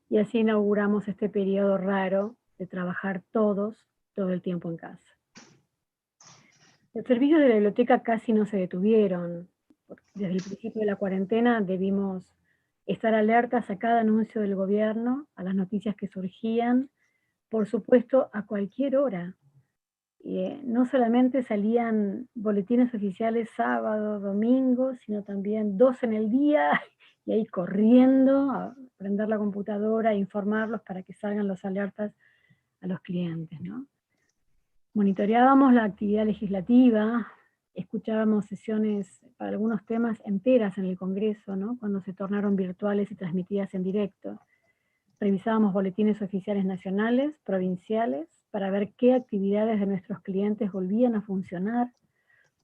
y así inauguramos este periodo raro de trabajar todos todo el tiempo en casa. Los servicios de la biblioteca casi no se detuvieron, porque desde el principio de la cuarentena debimos estar alertas a cada anuncio del gobierno, a las noticias que surgían, por supuesto a cualquier hora. No solamente salían boletines oficiales sábado, domingo, sino también 2 en el día, y ahí corriendo a prender la computadora e informarlos para que salgan los alertas a los clientes, ¿no? Monitoreábamos la actividad legislativa, escuchábamos sesiones para algunos temas enteras en el Congreso, ¿no?, cuando se tornaron virtuales y transmitidas en directo. Revisábamos boletines oficiales nacionales, provinciales, para ver qué actividades de nuestros clientes volvían a funcionar.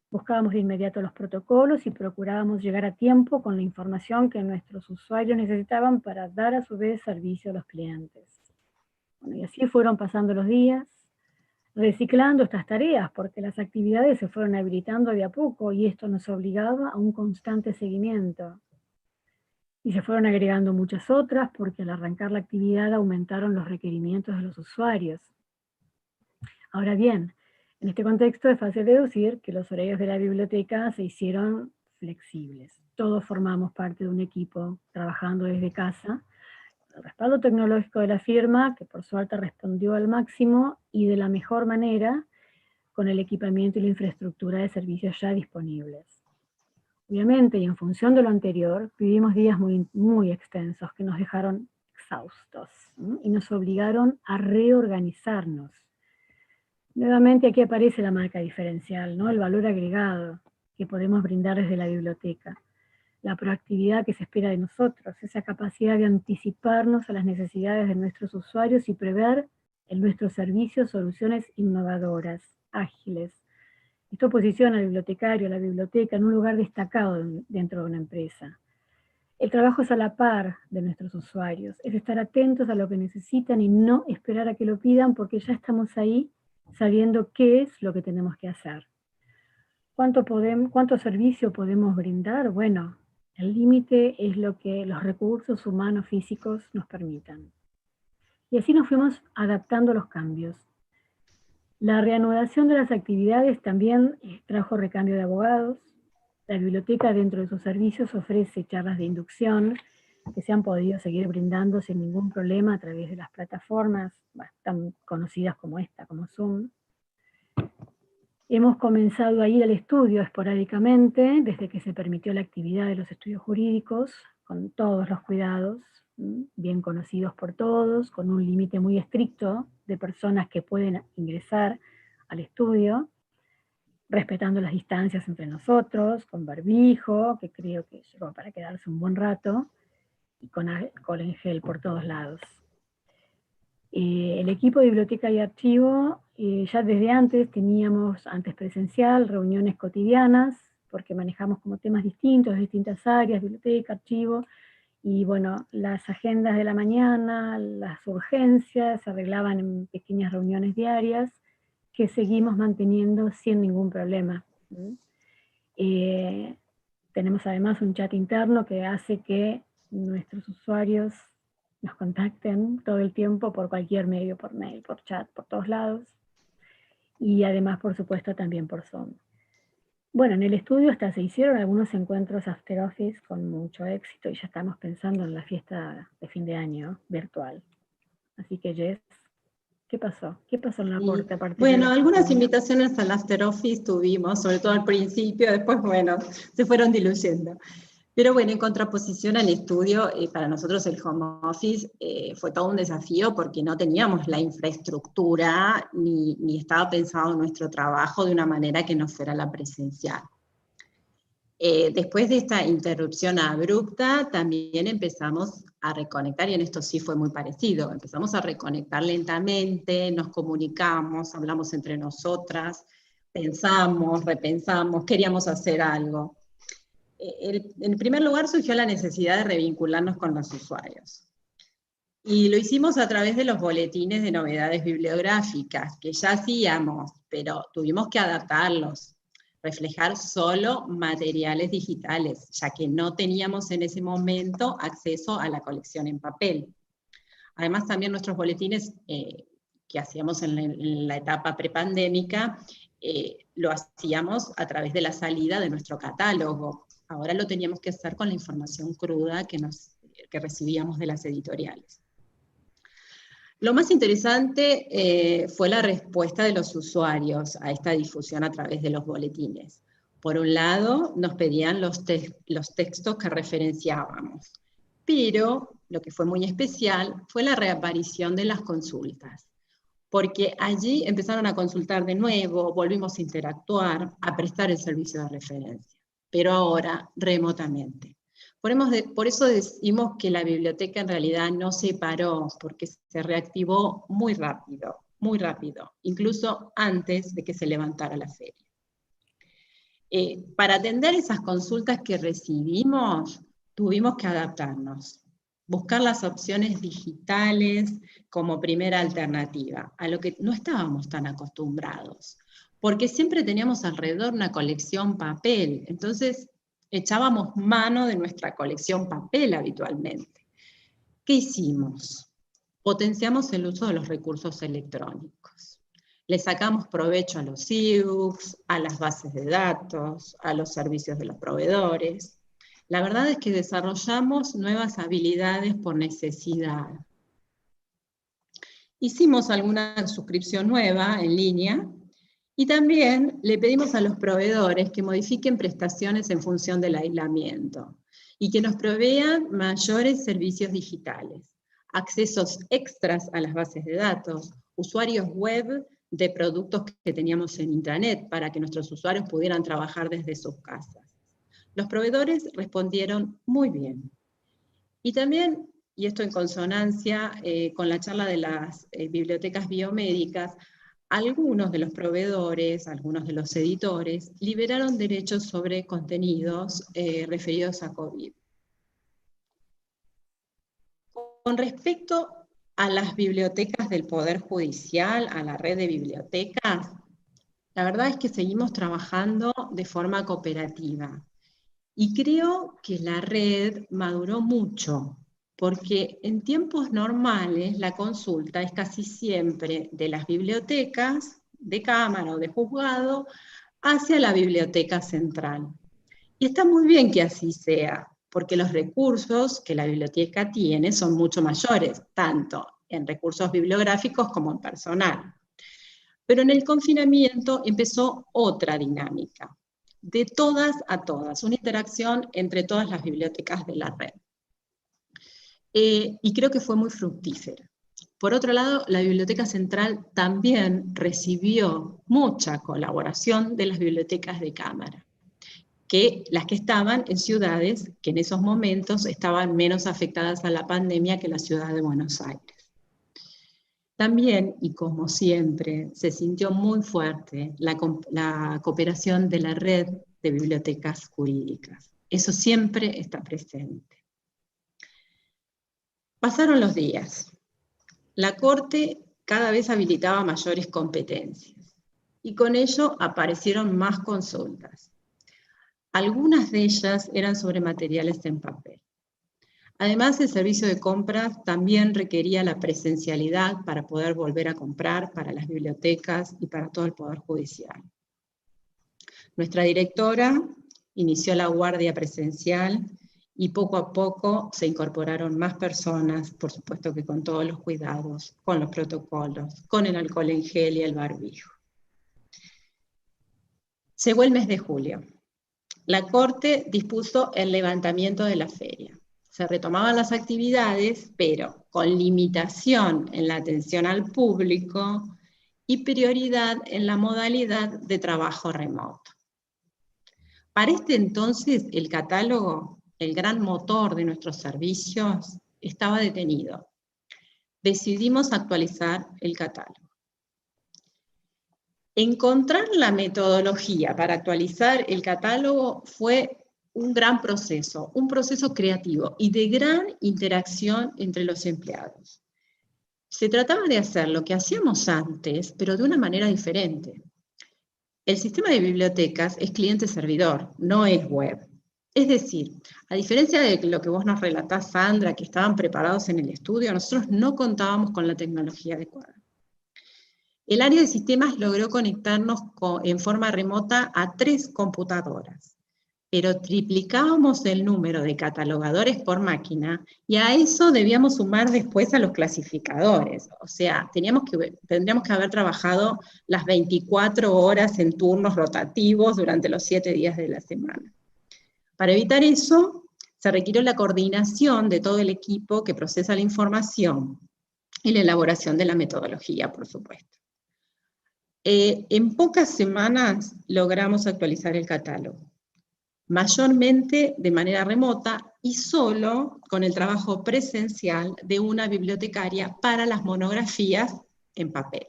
Buscábamos de inmediato los protocolos y procurábamos llegar a tiempo con la información que nuestros usuarios necesitaban para dar a su vez servicio a los clientes. Bueno, y así fueron pasando los días. reciclando estas tareas, porque las actividades se fueron habilitando de a poco y esto nos obligaba a un constante seguimiento. Y se fueron agregando muchas otras porque al arrancar la actividad aumentaron los requerimientos de los usuarios. Ahora bien, en este contexto es fácil deducir que los horarios de la biblioteca se hicieron flexibles. Todos formamos parte de un equipo trabajando desde casa. El respaldo tecnológico de la firma, que por suerte respondió al máximo y de la mejor manera, con el equipamiento y la infraestructura de servicios ya disponibles. Obviamente, y en función de lo anterior, vivimos días muy extensos que nos dejaron exhaustos y nos obligaron a reorganizarnos. Nuevamente aquí aparece la marca diferencial, ¿no? El valor agregado que podemos brindar desde la biblioteca, la proactividad que se espera de nosotros, esa capacidad de anticiparnos a las necesidades de nuestros usuarios y prever en nuestros servicios soluciones innovadoras, ágiles. Esto posiciona al bibliotecario, a la biblioteca, en un lugar destacado dentro de una empresa. El trabajo es a la par de nuestros usuarios, es estar atentos a lo que necesitan y no esperar a que lo pidan porque ya estamos ahí sabiendo qué es lo que tenemos que hacer. ¿Cuánto servicio podemos brindar? Bueno, el límite es lo que los recursos humanos físicos nos permitan. Y así nos fuimos adaptando a los cambios. La reanudación de las actividades también trajo recambio de abogados. La biblioteca dentro de sus servicios ofrece charlas de inducción que se han podido seguir brindando sin ningún problema a través de las plataformas tan conocidas como esta, como Zoom. Hemos comenzado a ir al estudio esporádicamente desde que se permitió la actividad de los estudios jurídicos, con todos los cuidados, bien conocidos por todos, con un límite muy estricto de personas que pueden ingresar al estudio, respetando las distancias entre nosotros, con barbijo, que creo que llegó para quedarse un buen rato, y con alcohol en gel por todos lados. El equipo de biblioteca y archivo, ya desde antes teníamos, antes presencial, reuniones cotidianas, porque manejamos como temas distintos, distintas áreas, biblioteca, archivo, y bueno, las agendas de la mañana, las urgencias, se arreglaban en pequeñas reuniones diarias, que seguimos manteniendo sin ningún problema. Tenemos además un chat interno que hace que nuestros usuarios nos contacten todo el tiempo por cualquier medio, por mail, por chat, por todos lados. Y además, por supuesto, también por Zoom. Bueno, en el estudio hasta se hicieron algunos encuentros after office con mucho éxito y ya estamos pensando en la fiesta de fin de año virtual. Así que, Jess, ¿qué pasó? ¿Qué pasó en la corte? Bueno, algunas invitaciones al after office tuvimos, sobre todo al principio, después, bueno, se fueron diluyendo. Pero bueno, en contraposición al estudio, para nosotros el home office fue todo un desafío porque no teníamos la infraestructura ni estaba pensado nuestro trabajo de una manera que no fuera la presencial. Después de esta interrupción abrupta, también empezamos a reconectar, y en esto sí fue muy parecido, empezamos a reconectar lentamente, nos comunicamos, hablamos entre nosotras, pensamos, repensamos, queríamos hacer algo. En primer lugar surgió la necesidad de revincularnos con los usuarios. Y lo hicimos a través de los boletines de novedades bibliográficas, que ya hacíamos, pero tuvimos que adaptarlos, reflejar solo materiales digitales, ya que no teníamos en ese momento acceso a la colección en papel. Además también nuestros boletines que hacíamos en la etapa prepandémica, lo hacíamos a través de la salida de nuestro catálogo. Ahora lo teníamos que hacer con la información cruda que recibíamos de las editoriales. Lo más interesante fue la respuesta de los usuarios a esta difusión a través de los boletines. Por un lado, nos pedían los textos que referenciábamos, pero lo que fue muy especial fue la reaparición de las consultas, porque allí empezaron a consultar de nuevo, volvimos a interactuar, a prestar el servicio de referencia, pero ahora remotamente. Por eso decimos que la biblioteca en realidad no se paró, porque se reactivó muy rápido, incluso antes de que se levantara la feria. Para atender esas consultas que recibimos, tuvimos que adaptarnos. buscar las opciones digitales como primera alternativa, a lo que no estábamos tan acostumbrados, porque siempre teníamos alrededor una colección papel, entonces echábamos mano de nuestra colección papel habitualmente. ¿Qué hicimos? Potenciamos el uso de los recursos electrónicos. Le sacamos provecho a los ebooks, a las bases de datos, a los servicios de los proveedores. La verdad es que desarrollamos nuevas habilidades por necesidad. Hicimos alguna suscripción nueva en línea y también le pedimos a los proveedores que modifiquen prestaciones en función del aislamiento y que nos provean mayores servicios digitales, accesos extras a las bases de datos, usuarios web de productos que teníamos en intranet para que nuestros usuarios pudieran trabajar desde sus casas. Los proveedores respondieron muy bien. Y también, y esto en consonancia con la charla de las bibliotecas biomédicas, algunos de los proveedores, algunos de los editores, liberaron derechos sobre contenidos referidos a COVID. Con respecto a las bibliotecas del Poder Judicial, a la red de bibliotecas, la verdad es que seguimos trabajando de forma cooperativa. Y creo que la red maduró mucho, porque en tiempos normales la consulta es casi siempre de las bibliotecas, de cámara o de juzgado, hacia la biblioteca central. Y está muy bien que así sea, porque los recursos que la biblioteca tiene son mucho mayores, tanto en recursos bibliográficos como en personal. Pero en el confinamiento empezó otra dinámica, de todas a todas, una interacción entre todas las bibliotecas de la red. Y creo que fue muy fructífera. Por otro lado, la Biblioteca Central también recibió mucha colaboración de las bibliotecas de cámara, las que estaban en ciudades que en esos momentos estaban menos afectadas a la pandemia que la ciudad de Buenos Aires. También, y como siempre, se sintió muy fuerte la cooperación de la red de bibliotecas jurídicas. Eso siempre está presente. Pasaron los días. La Corte cada vez habilitaba mayores competencias, y con ello aparecieron más consultas. Algunas de ellas eran sobre materiales en papel. Además, el servicio de compras también requería la presencialidad para poder volver a comprar para las bibliotecas y para todo el Poder Judicial. Nuestra directora inició la guardia presencial y poco a poco se incorporaron más personas, por supuesto que con todos los cuidados, con los protocolos, con el alcohol en gel y el barbijo. Llegó el mes de julio. La Corte dispuso el levantamiento de la feria. Se retomaban las actividades, pero con limitación en la atención al público y prioridad en la modalidad de trabajo remoto. Para este entonces, el catálogo, el gran motor de nuestros servicios, estaba detenido. Decidimos actualizar el catálogo. Encontrar la metodología para actualizar el catálogo fue un gran proceso, un proceso creativo y de gran interacción entre los empleados. Se trataba de hacer lo que hacíamos antes, pero de una manera diferente. El sistema de bibliotecas es cliente-servidor, no es web. Es decir, a diferencia de lo que vos nos relatás, Sandra, que estaban preparados en el estudio, nosotros no contábamos con la tecnología adecuada. El área de sistemas logró conectarnos en forma remota a 3 computadoras, pero triplicábamos el número de catalogadores por máquina y a eso debíamos sumar después a los clasificadores. O sea, tendríamos que haber trabajado las 24 horas en turnos rotativos durante los 7 días de la semana. Para evitar eso, se requirió la coordinación de todo el equipo que procesa la información y la elaboración de la metodología, por supuesto. En pocas semanas logramos actualizar el catálogo, mayormente de manera remota y solo con el trabajo presencial de una bibliotecaria para las monografías en papel.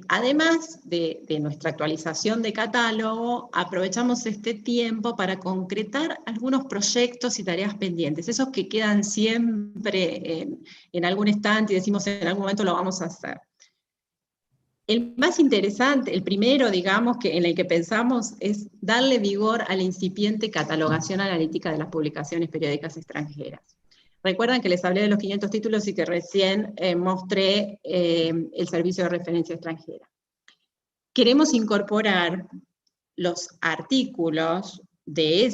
Además de nuestra actualización de catálogo, aprovechamos este tiempo para concretar algunos proyectos y tareas pendientes, esos que quedan siempre en algún estante y decimos en algún momento lo vamos a hacer. El más interesante, el primero, digamos, en el que pensamos es darle vigor a la incipiente catalogación analítica de las publicaciones periódicas extranjeras. Recuerdan que les hablé de los 500 títulos y que recién mostré el servicio de referencia extranjera. Queremos incorporar los artículos de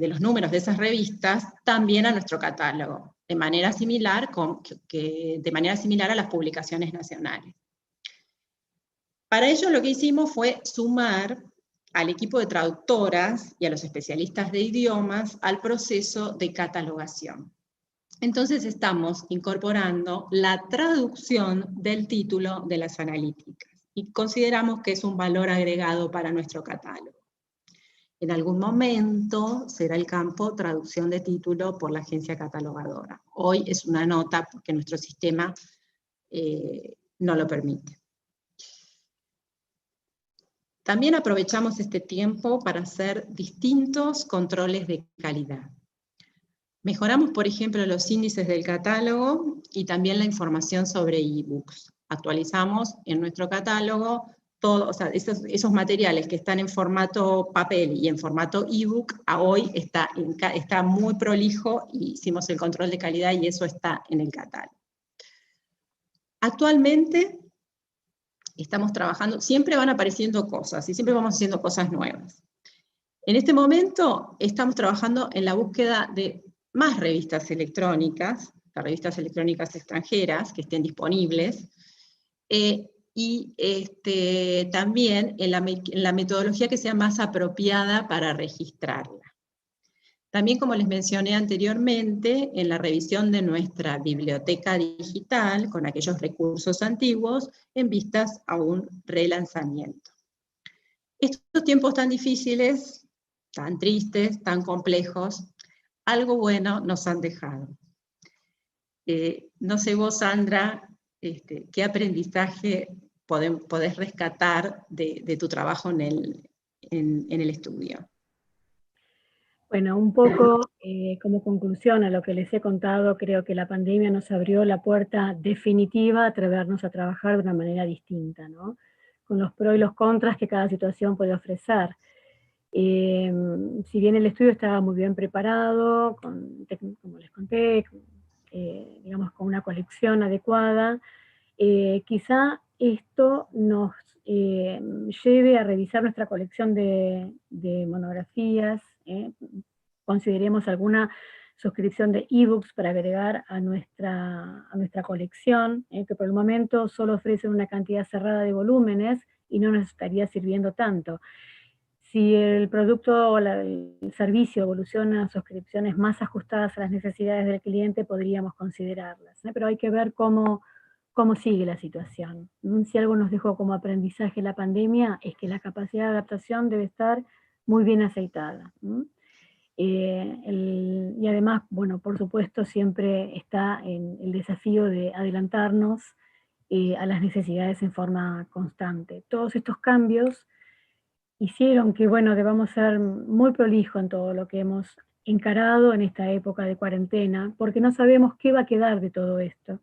los números de esas revistas también a nuestro catálogo, de manera similar a las publicaciones nacionales. Para ello lo que hicimos fue sumar al equipo de traductoras y a los especialistas de idiomas al proceso de catalogación. Entonces estamos incorporando la traducción del título de las analíticas y consideramos que es un valor agregado para nuestro catálogo. En algún momento será el campo traducción de título por la agencia catalogadora. Hoy es una nota porque nuestro sistema no lo permite. También aprovechamos este tiempo para hacer distintos controles de calidad. Mejoramos, por ejemplo, los índices del catálogo y también la información sobre ebooks. Actualizamos en nuestro catálogo esos materiales que están en formato papel y en formato ebook, hoy está muy prolijo y hicimos el control de calidad y eso está en el catálogo. Actualmente estamos trabajando, siempre van apareciendo cosas y siempre vamos haciendo cosas nuevas. En este momento estamos trabajando en la búsqueda de más revistas electrónicas extranjeras que estén disponibles, y también en la metodología que sea más apropiada para registrarla. También, como les mencioné anteriormente, en la revisión de nuestra biblioteca digital, con aquellos recursos antiguos, en vistas a un relanzamiento. Estos tiempos tan difíciles, tan tristes, tan complejos, algo bueno nos han dejado. No sé vos, Sandra, ¿qué aprendizaje podés rescatar de tu trabajo en el estudio? Bueno, un poco como conclusión a lo que les he contado, creo que la pandemia nos abrió la puerta definitiva a atrevernos a trabajar de una manera distinta, ¿no? Con los pros y los contras que cada situación puede ofrecer. Si bien el estudio estaba muy bien preparado, como les conté, digamos con una colección adecuada, quizá esto nos lleve a revisar nuestra colección de monografías, consideremos alguna suscripción de ebooks para agregar a nuestra colección, que por el momento solo ofrecen una cantidad cerrada de volúmenes y no nos estaría sirviendo tanto. Si el producto o el servicio evoluciona a suscripciones más ajustadas a las necesidades del cliente, podríamos considerarlas, pero hay que ver cómo sigue la situación. Si algo nos dejó como aprendizaje la pandemia, es que la capacidad de adaptación debe estar muy bien aceitada. Y además, bueno, por supuesto, siempre está en el desafío de adelantarnos a las necesidades en forma constante. Todos estos cambios hicieron que, bueno, debamos ser muy prolijos en todo lo que hemos encarado en esta época de cuarentena, porque no sabemos qué va a quedar de todo esto.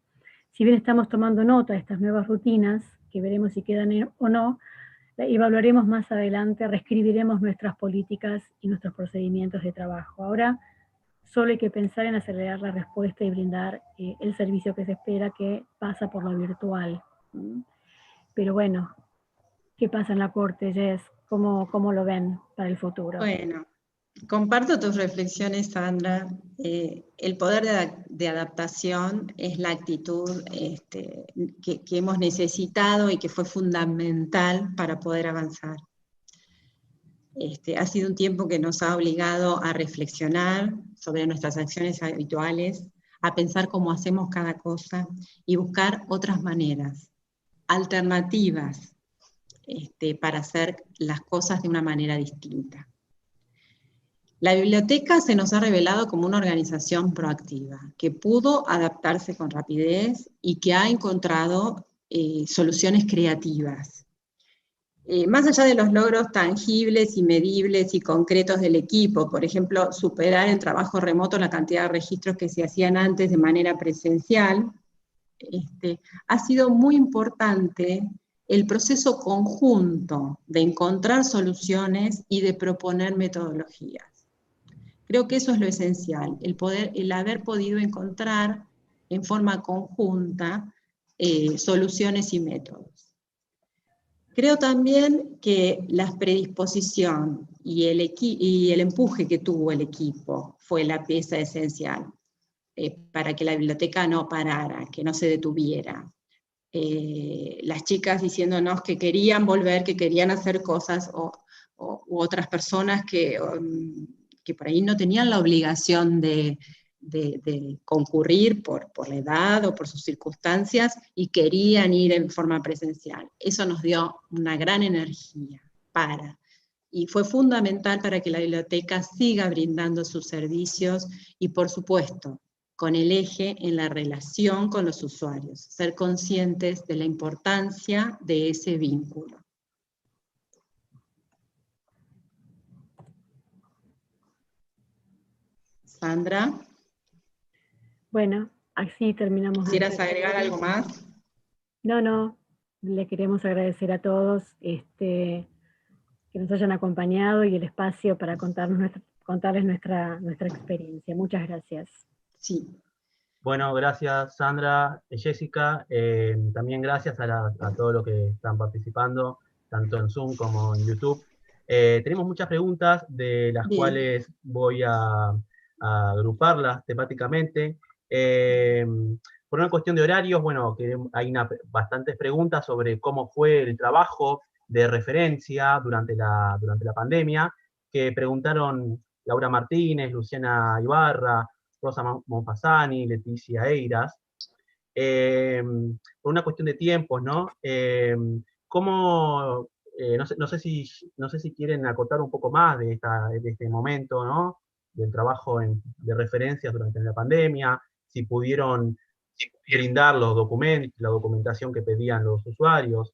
Si bien estamos tomando nota de estas nuevas rutinas, que veremos si quedan o no, evaluaremos más adelante, reescribiremos nuestras políticas y nuestros procedimientos de trabajo. Ahora solo hay que pensar en acelerar la respuesta y brindar el servicio que se espera, que pasa por lo virtual. Pero bueno, ¿qué pasa en la Corte, Jess? ¿Cómo lo ven para el futuro? Bueno, comparto tus reflexiones, Sandra. El poder de adaptación es la actitud que hemos necesitado y que fue fundamental para poder avanzar. Ha sido un tiempo que nos ha obligado a reflexionar sobre nuestras acciones habituales, a pensar cómo hacemos cada cosa y buscar otras maneras, alternativas, para hacer las cosas de una manera distinta. La biblioteca se nos ha revelado como una organización proactiva, que pudo adaptarse con rapidez y que ha encontrado soluciones creativas. Más allá de los logros tangibles y medibles y concretos del equipo, por ejemplo, superar en trabajo remoto la cantidad de registros que se hacían antes de manera presencial, ha sido muy importante el proceso conjunto de encontrar soluciones y de proponer metodologías. Creo que eso es lo esencial, el haber podido encontrar en forma conjunta soluciones y métodos. Creo también que la predisposición y el empuje que tuvo el equipo fue la pieza esencial para que la biblioteca no parara, que no se detuviera. Las chicas diciéndonos que querían volver, que querían hacer cosas, u otras personas que por ahí no tenían la obligación de concurrir por la edad o por sus circunstancias y querían ir en forma presencial. Eso nos dio una gran energía y fue fundamental para que la biblioteca siga brindando sus servicios y, por supuesto, con el eje en la relación con los usuarios, ser conscientes de la importancia de ese vínculo. Sandra. Bueno, así terminamos. ¿Quisieras agregar algo más? No, le queremos agradecer a todos que nos hayan acompañado y el espacio para contarles nuestra experiencia. Muchas gracias. Sí. Bueno, gracias Sandra, Jessica, también gracias a todos los que están participando, tanto en Zoom como en YouTube. Tenemos muchas preguntas, de las cuales voy a agruparlas temáticamente. Por una cuestión de horarios, bueno, hay bastantes preguntas sobre cómo fue el trabajo de referencia durante la pandemia, que preguntaron Laura Martínez, Luciana Ibarra, Rosa Monfasani, Leticia Eiras. Por una cuestión de tiempos, ¿no? ¿Cómo, no sé si quieren acotar un poco más de este momento, ¿no? Del trabajo de referencias durante la pandemia, si pudieron brindar los documentos, la documentación que pedían los usuarios.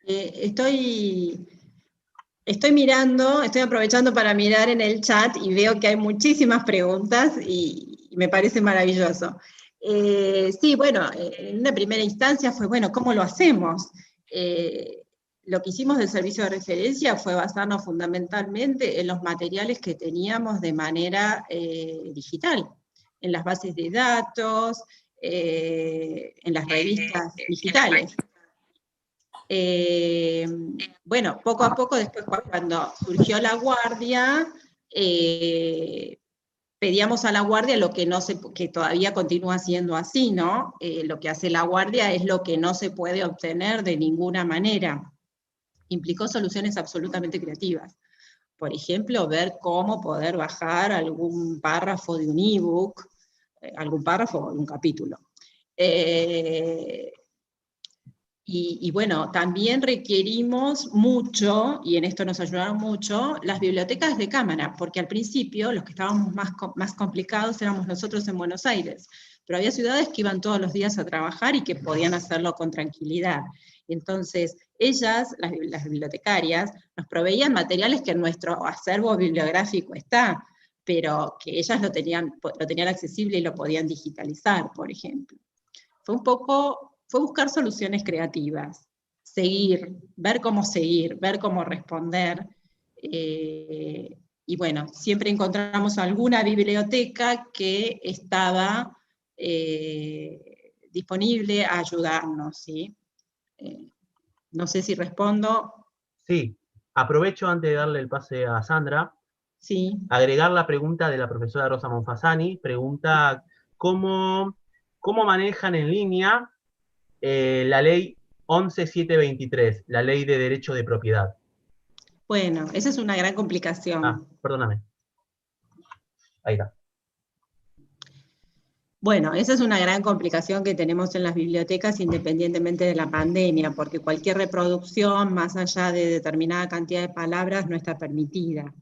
Estoy aprovechando para mirar en el chat y veo que hay muchísimas preguntas y me parece maravilloso. Sí, bueno, en una primera instancia fue, bueno, ¿cómo lo hacemos? Lo que hicimos del servicio de referencia fue basarnos fundamentalmente en los materiales que teníamos de manera digital, en las bases de datos, en las revistas digitales. Bueno, poco a poco, después cuando surgió La Guardia, pedíamos a La Guardia lo que que todavía continúa siendo así, ¿no? Lo que hace La Guardia es lo que no se puede obtener de ninguna manera. Implicó soluciones absolutamente creativas. Por ejemplo, ver cómo poder bajar algún párrafo de un ebook, algún párrafo o algún capítulo. Y bueno, también requerimos mucho, y en esto nos ayudaron mucho, las bibliotecas de cámara, porque al principio los que estábamos más complicados éramos nosotros en Buenos Aires, pero había ciudades que iban todos los días a trabajar y que podían hacerlo con tranquilidad. Entonces, ellas, las bibliotecarias, nos proveían materiales que en nuestro acervo bibliográfico está, pero que ellas lo tenían accesible y lo podían digitalizar, por ejemplo. Fue buscar soluciones creativas, ver cómo responder, y bueno, siempre encontramos alguna biblioteca que estaba disponible a ayudarnos, ¿sí? No sé si respondo. Sí, aprovecho antes de darle el pase a Sandra, sí. Agregar la pregunta de la profesora Rosa Monfasani, pregunta cómo manejan en línea la ley 11.723, la ley de derecho de propiedad. Bueno, esa es una gran complicación. Perdóname. Ahí está. Bueno, esa es una gran complicación que tenemos en las bibliotecas independientemente de la pandemia, porque cualquier reproducción más allá de determinada cantidad de palabras no está permitida.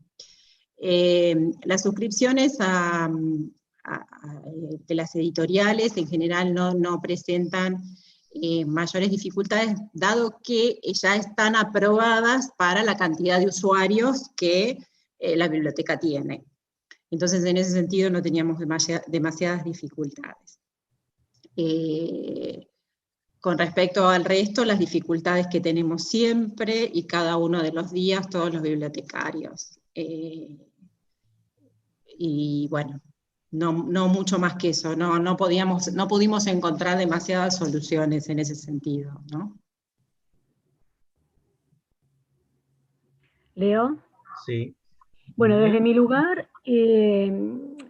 Las suscripciones de las editoriales en general no presentan mayores dificultades, dado que ya están aprobadas para la cantidad de usuarios que la biblioteca tiene. Entonces, en ese sentido, no teníamos demasiadas dificultades. Con respecto al resto, las dificultades que tenemos siempre y cada uno de los días, todos los bibliotecarios. Y bueno, no mucho más que eso, no pudimos encontrar demasiadas soluciones en ese sentido, ¿no? ¿Leo? Sí. Bueno, desde mi lugar,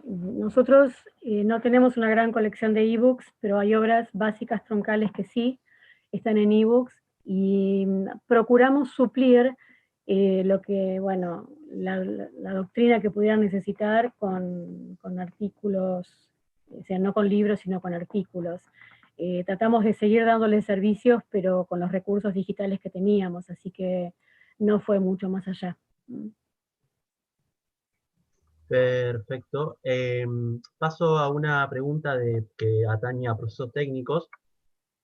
nosotros no tenemos una gran colección de ebooks, pero hay obras básicas troncales que sí están en ebooks, y procuramos suplir lo que, bueno, la doctrina que pudieran necesitar con artículos, o sea, no con libros, sino con artículos. Tratamos de seguir dándoles servicios, pero con los recursos digitales que teníamos, así que no fue mucho más allá. Perfecto. Paso a una pregunta que atañe a procesos técnicos,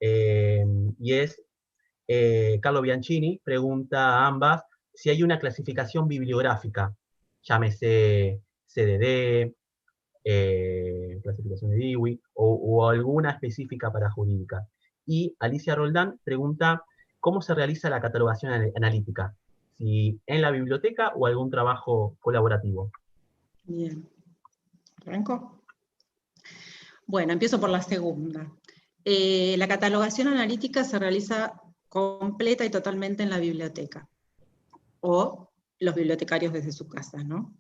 y es, Carlo Bianchini pregunta a ambas si hay una clasificación bibliográfica, llámese CDD, clasificación de Dewey, o alguna específica para jurídica. Y Alicia Roldán pregunta cómo se realiza la catalogación analítica, si en la biblioteca o algún trabajo colaborativo. Bien. ¿Arranco? Bueno, empiezo por la segunda. La catalogación analítica se realiza completa y totalmente en la biblioteca, o los bibliotecarios desde su casa, ¿no?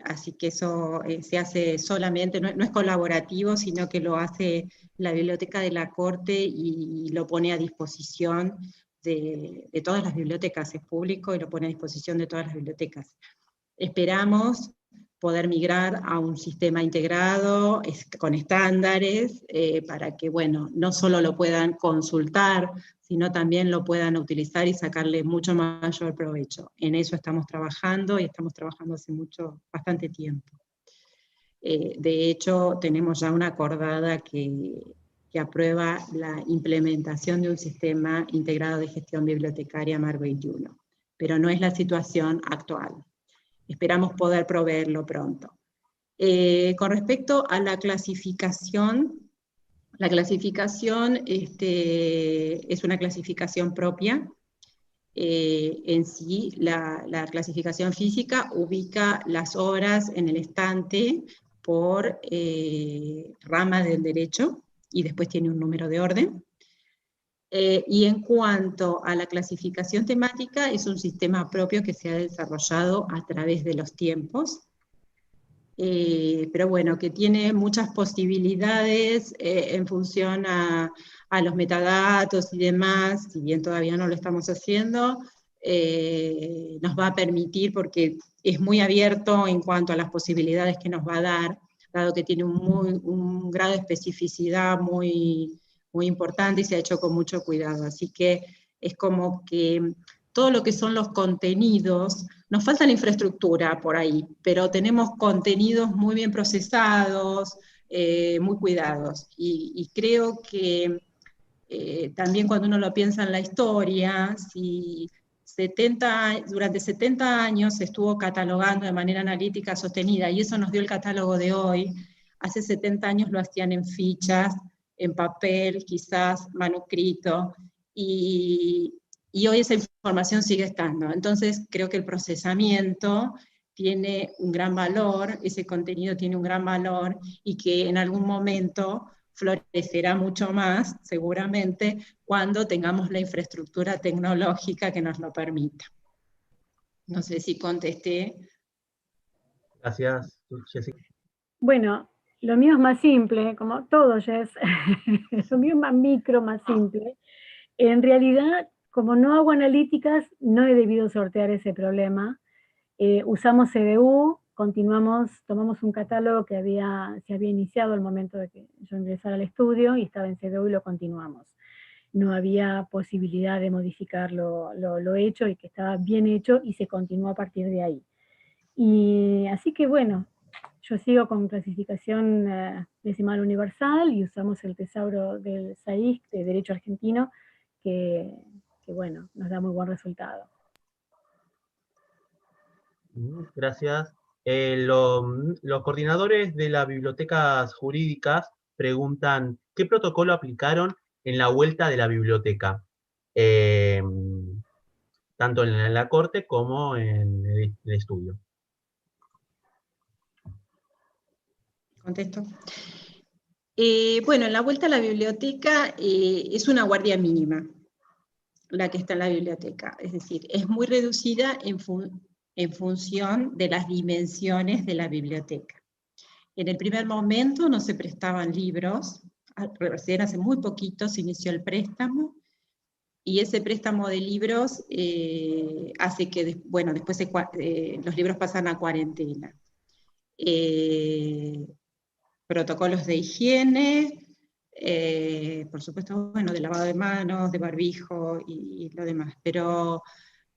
Así que eso se hace solamente, no es colaborativo, sino que lo hace la Biblioteca de la Corte y lo pone a disposición de todas las bibliotecas, es público y lo pone a disposición de todas las bibliotecas. Esperamos poder migrar a un sistema integrado, con estándares, para que, bueno, no solo lo puedan consultar, sino también lo puedan utilizar y sacarle mucho mayor provecho. En eso estamos trabajando, y estamos trabajando hace bastante tiempo. De hecho, tenemos ya una acordada que aprueba la implementación de un sistema integrado de gestión bibliotecaria MAR 21, pero no es la situación actual. Esperamos poder proveerlo pronto. Con respecto a la clasificación es una clasificación propia. En sí, la clasificación física ubica las obras en el estante por ramas del derecho, y después tiene un número de orden. Y en cuanto a la clasificación temática, es un sistema propio que se ha desarrollado a través de los tiempos, pero bueno, que tiene muchas posibilidades en función a los metadatos y demás. Si bien todavía no lo estamos haciendo, nos va a permitir, porque es muy abierto en cuanto a las posibilidades que nos va a dar, dado que tiene un grado de especificidad muy importante y se ha hecho con mucho cuidado. Así que es como que todo lo que son los contenidos, nos falta la infraestructura por ahí, pero tenemos contenidos muy bien procesados, muy cuidados. Y creo que también cuando uno lo piensa en la historia, si durante 70 años se estuvo catalogando de manera analítica sostenida, y eso nos dio el catálogo de hoy, hace 70 años lo hacían en fichas, en papel, quizás manuscrito, y hoy esa información sigue estando. Entonces creo que el procesamiento tiene un gran valor, ese contenido tiene un gran valor, y que en algún momento florecerá mucho más, seguramente, cuando tengamos la infraestructura tecnológica que nos lo permita. No sé si contesté. Gracias, Jessica. Bueno, lo mío es más simple, como todo, Jess. Lo mío es más micro, más simple. En realidad, como no hago analíticas, no he debido sortear ese problema. Usamos CDU, tomamos un catálogo que se había iniciado al momento de que yo ingresara al estudio, y estaba en CDU y lo continuamos. No había posibilidad de modificar lo hecho, y que estaba bien hecho, y se continuó a partir de ahí. Y así que bueno, Yo sigo con clasificación decimal universal y usamos el tesauro del SAIC de Derecho Argentino, que bueno, nos da muy buen resultado. Gracias. Los coordinadores de las bibliotecas jurídicas preguntan, ¿qué protocolo aplicaron en la vuelta de la biblioteca? Tanto en la corte como en el estudio. ¿Contesto? Bueno, en la vuelta a la biblioteca es una guardia mínima la que está en la biblioteca, es decir, es muy reducida en función de las dimensiones de la biblioteca. En el primer momento no se prestaban libros, recién hace muy poquito se inició el préstamo, y ese préstamo de libros hace que, bueno, después los libros pasan a cuarentena. Protocolos de higiene, por supuesto, bueno, de lavado de manos, de barbijo y lo demás, pero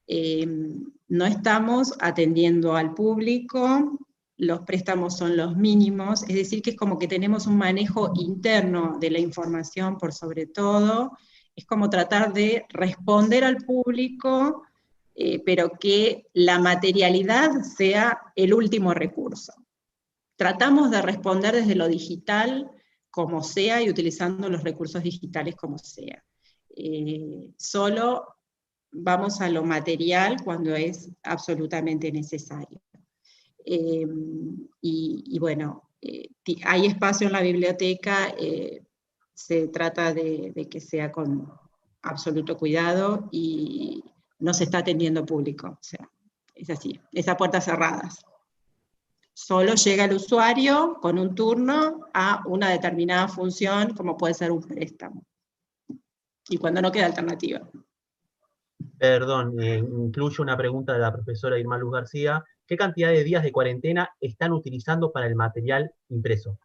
no estamos atendiendo al público, los préstamos son los mínimos, es decir, que es como que tenemos un manejo interno de la información por sobre todo, es como tratar de responder al público, pero que la materialidad sea el último recurso. Tratamos de responder desde lo digital como sea y utilizando los recursos digitales como sea. Solo vamos a lo material cuando es absolutamente necesario. Y bueno, hay espacio en la biblioteca, se trata de que sea con absoluto cuidado y no se está atendiendo público, o sea, es así, es a puertas cerradas. Solo llega el usuario con un turno a una determinada función, como puede ser un préstamo. Y cuando no queda alternativa. Perdón, incluyo una pregunta de la profesora Irma Luz García. ¿Qué cantidad de días de cuarentena están utilizando para el material impreso?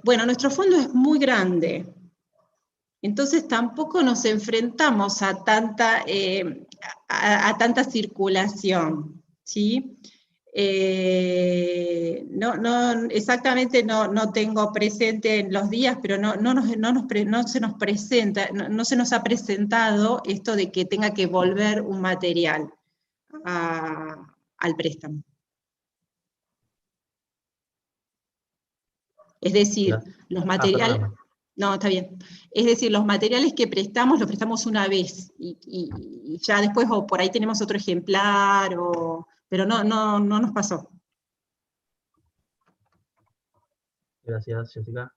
Bueno, nuestro fondo es muy grande. Entonces tampoco nos enfrentamos a tanta circulación, ¿sí? Exactamente no tengo presente en los días, pero no se nos ha presentado esto de que tenga que volver un material al préstamo. Es decir, los materiales... No, está bien. Es decir, los materiales que prestamos, los prestamos una vez, y ya después o por ahí tenemos otro ejemplar, pero no nos pasó. Gracias, Jessica.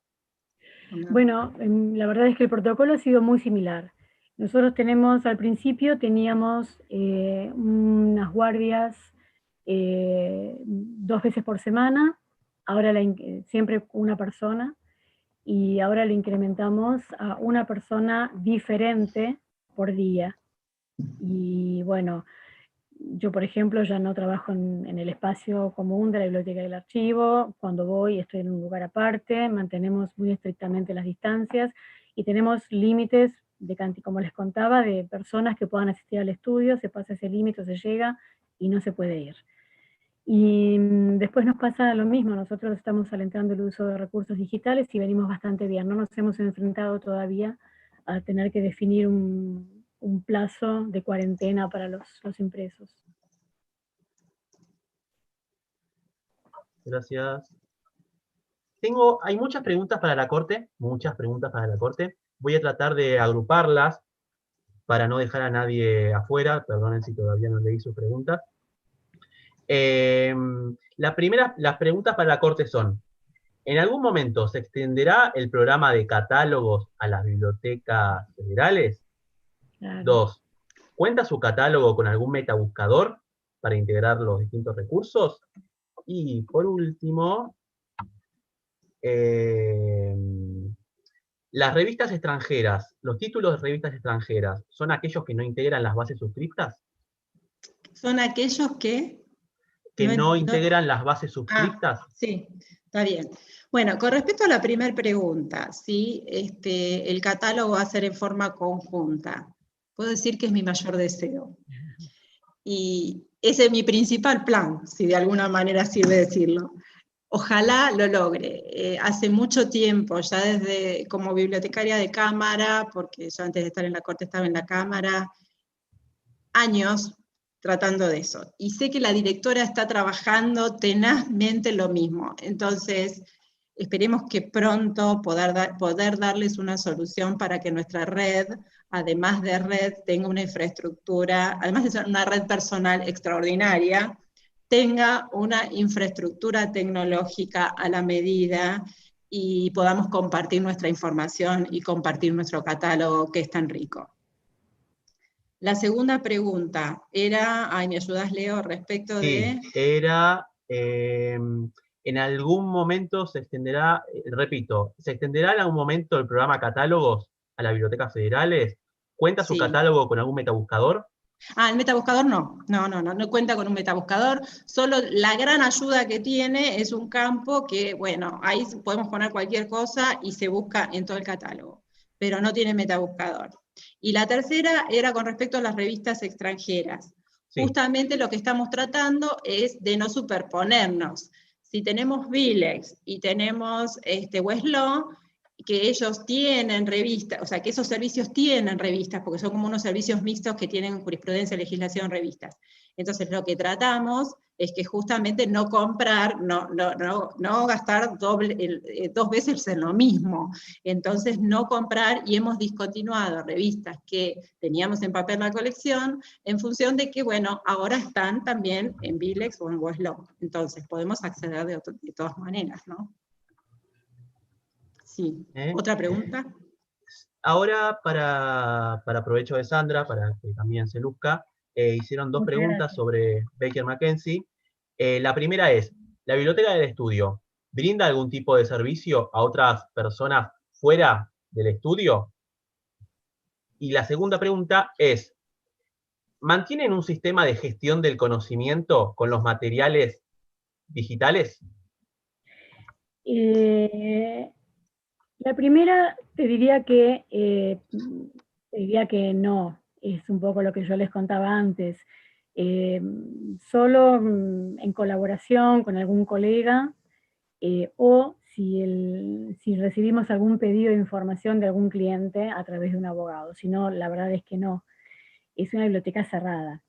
Bueno, la verdad es que el protocolo ha sido muy similar. Nosotros al principio teníamos unas guardias 2 veces por semana, ahora siempre una persona, y ahora le incrementamos a una persona diferente por día. Y bueno, yo por ejemplo ya no trabajo en el espacio común de la biblioteca y del archivo, cuando voy estoy en un lugar aparte, mantenemos muy estrictamente las distancias y tenemos límites, como les contaba, de personas que puedan asistir al estudio, se pasa ese límite, se llega y no se puede ir. Y después nos pasa lo mismo, nosotros estamos alentando el uso de recursos digitales y venimos bastante bien, no nos hemos enfrentado todavía a tener que definir un plazo de cuarentena para los impresos. Gracias. Hay muchas preguntas para la Corte, Voy a tratar de agruparlas para no dejar a nadie afuera, perdonen si todavía no leí sus preguntas. Las preguntas para la Corte son: ¿en algún momento se extenderá el programa de catálogos a las bibliotecas federales? Claro. 2. ¿Cuenta su catálogo con algún metabuscador para integrar los distintos recursos? Y por último, las revistas extranjeras, los títulos de revistas extranjeras, ¿son aquellos que no integran las bases suscriptas? Son aquellos que no integran las bases suscriptas. Sí, está bien. Bueno, con respecto a la primera pregunta, ¿sí? El catálogo va a ser en forma conjunta. Puedo decir que es mi mayor deseo. Y ese es mi principal plan, si de alguna manera sirve decirlo. Ojalá lo logre. Hace mucho tiempo, ya desde como bibliotecaria de Cámara, porque yo antes de estar en la Corte estaba en la Cámara, años tratando de eso. Y sé que la directora está trabajando tenazmente lo mismo. Entonces, esperemos que pronto poder darles una solución para que nuestra red, además de red, tenga una infraestructura, además de ser una red personal extraordinaria, tenga una infraestructura tecnológica a la medida y podamos compartir nuestra información y compartir nuestro catálogo que es tan rico. La segunda pregunta era, ¿me ayudas, Leo, respecto de...? Sí, era, en algún momento se extenderá, repito, ¿se extenderá en algún momento el programa Catálogos a las bibliotecas federales? ¿Cuenta su Sí. catálogo con algún metabuscador? El metabuscador no cuenta con un metabuscador, solo la gran ayuda que tiene es un campo que, bueno, ahí podemos poner cualquier cosa y se busca en todo el catálogo, pero no tiene metabuscador. Y la tercera era con respecto a las revistas extranjeras. Sí. Justamente lo que estamos tratando es de no superponernos. Si tenemos Vilex y tenemos Westlaw, que ellos tienen revistas, o sea, que esos servicios tienen revistas, porque son como unos servicios mixtos que tienen jurisprudencia, legislación, revistas. Entonces lo que tratamos es que justamente no comprar, no gastar dos veces en lo mismo. Entonces no comprar, y hemos discontinuado revistas que teníamos en papel la colección, en función de que, bueno, ahora están también en Vilex o en Westlaw. Entonces podemos acceder de todas maneras, ¿no? Sí. ¿Otra pregunta? Ahora, para provecho de Sandra, para que también se luzca, hicieron dos preguntas sobre Baker McKenzie. La primera es, ¿la biblioteca del estudio brinda algún tipo de servicio a otras personas fuera del estudio? Y la segunda pregunta es, ¿mantienen un sistema de gestión del conocimiento con los materiales digitales? La primera te diría que no, es un poco lo que yo les contaba antes. Solo en colaboración con algún colega, o si recibimos algún pedido de información de algún cliente a través de un abogado. Si no, la verdad es que no. Es una biblioteca cerrada.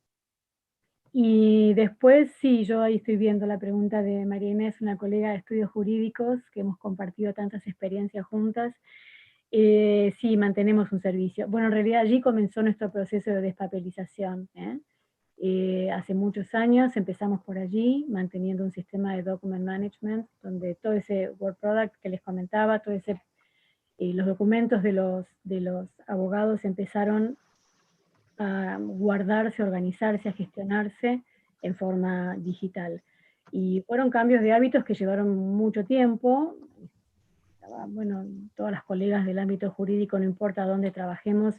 Y después, sí, yo ahí estoy viendo la pregunta de María Inés, una colega de estudios jurídicos, que hemos compartido tantas experiencias juntas. Sí, mantenemos un servicio. Bueno, en realidad allí comenzó nuestro proceso de despapelización. Hace muchos años empezamos por allí, manteniendo un sistema de document management, donde todo ese Word product que les comentaba, los documentos de los abogados empezaron a guardarse, a organizarse, a gestionarse en forma digital. Y fueron cambios de hábitos que llevaron mucho tiempo. Bueno, todas las colegas del ámbito jurídico, no importa dónde trabajemos,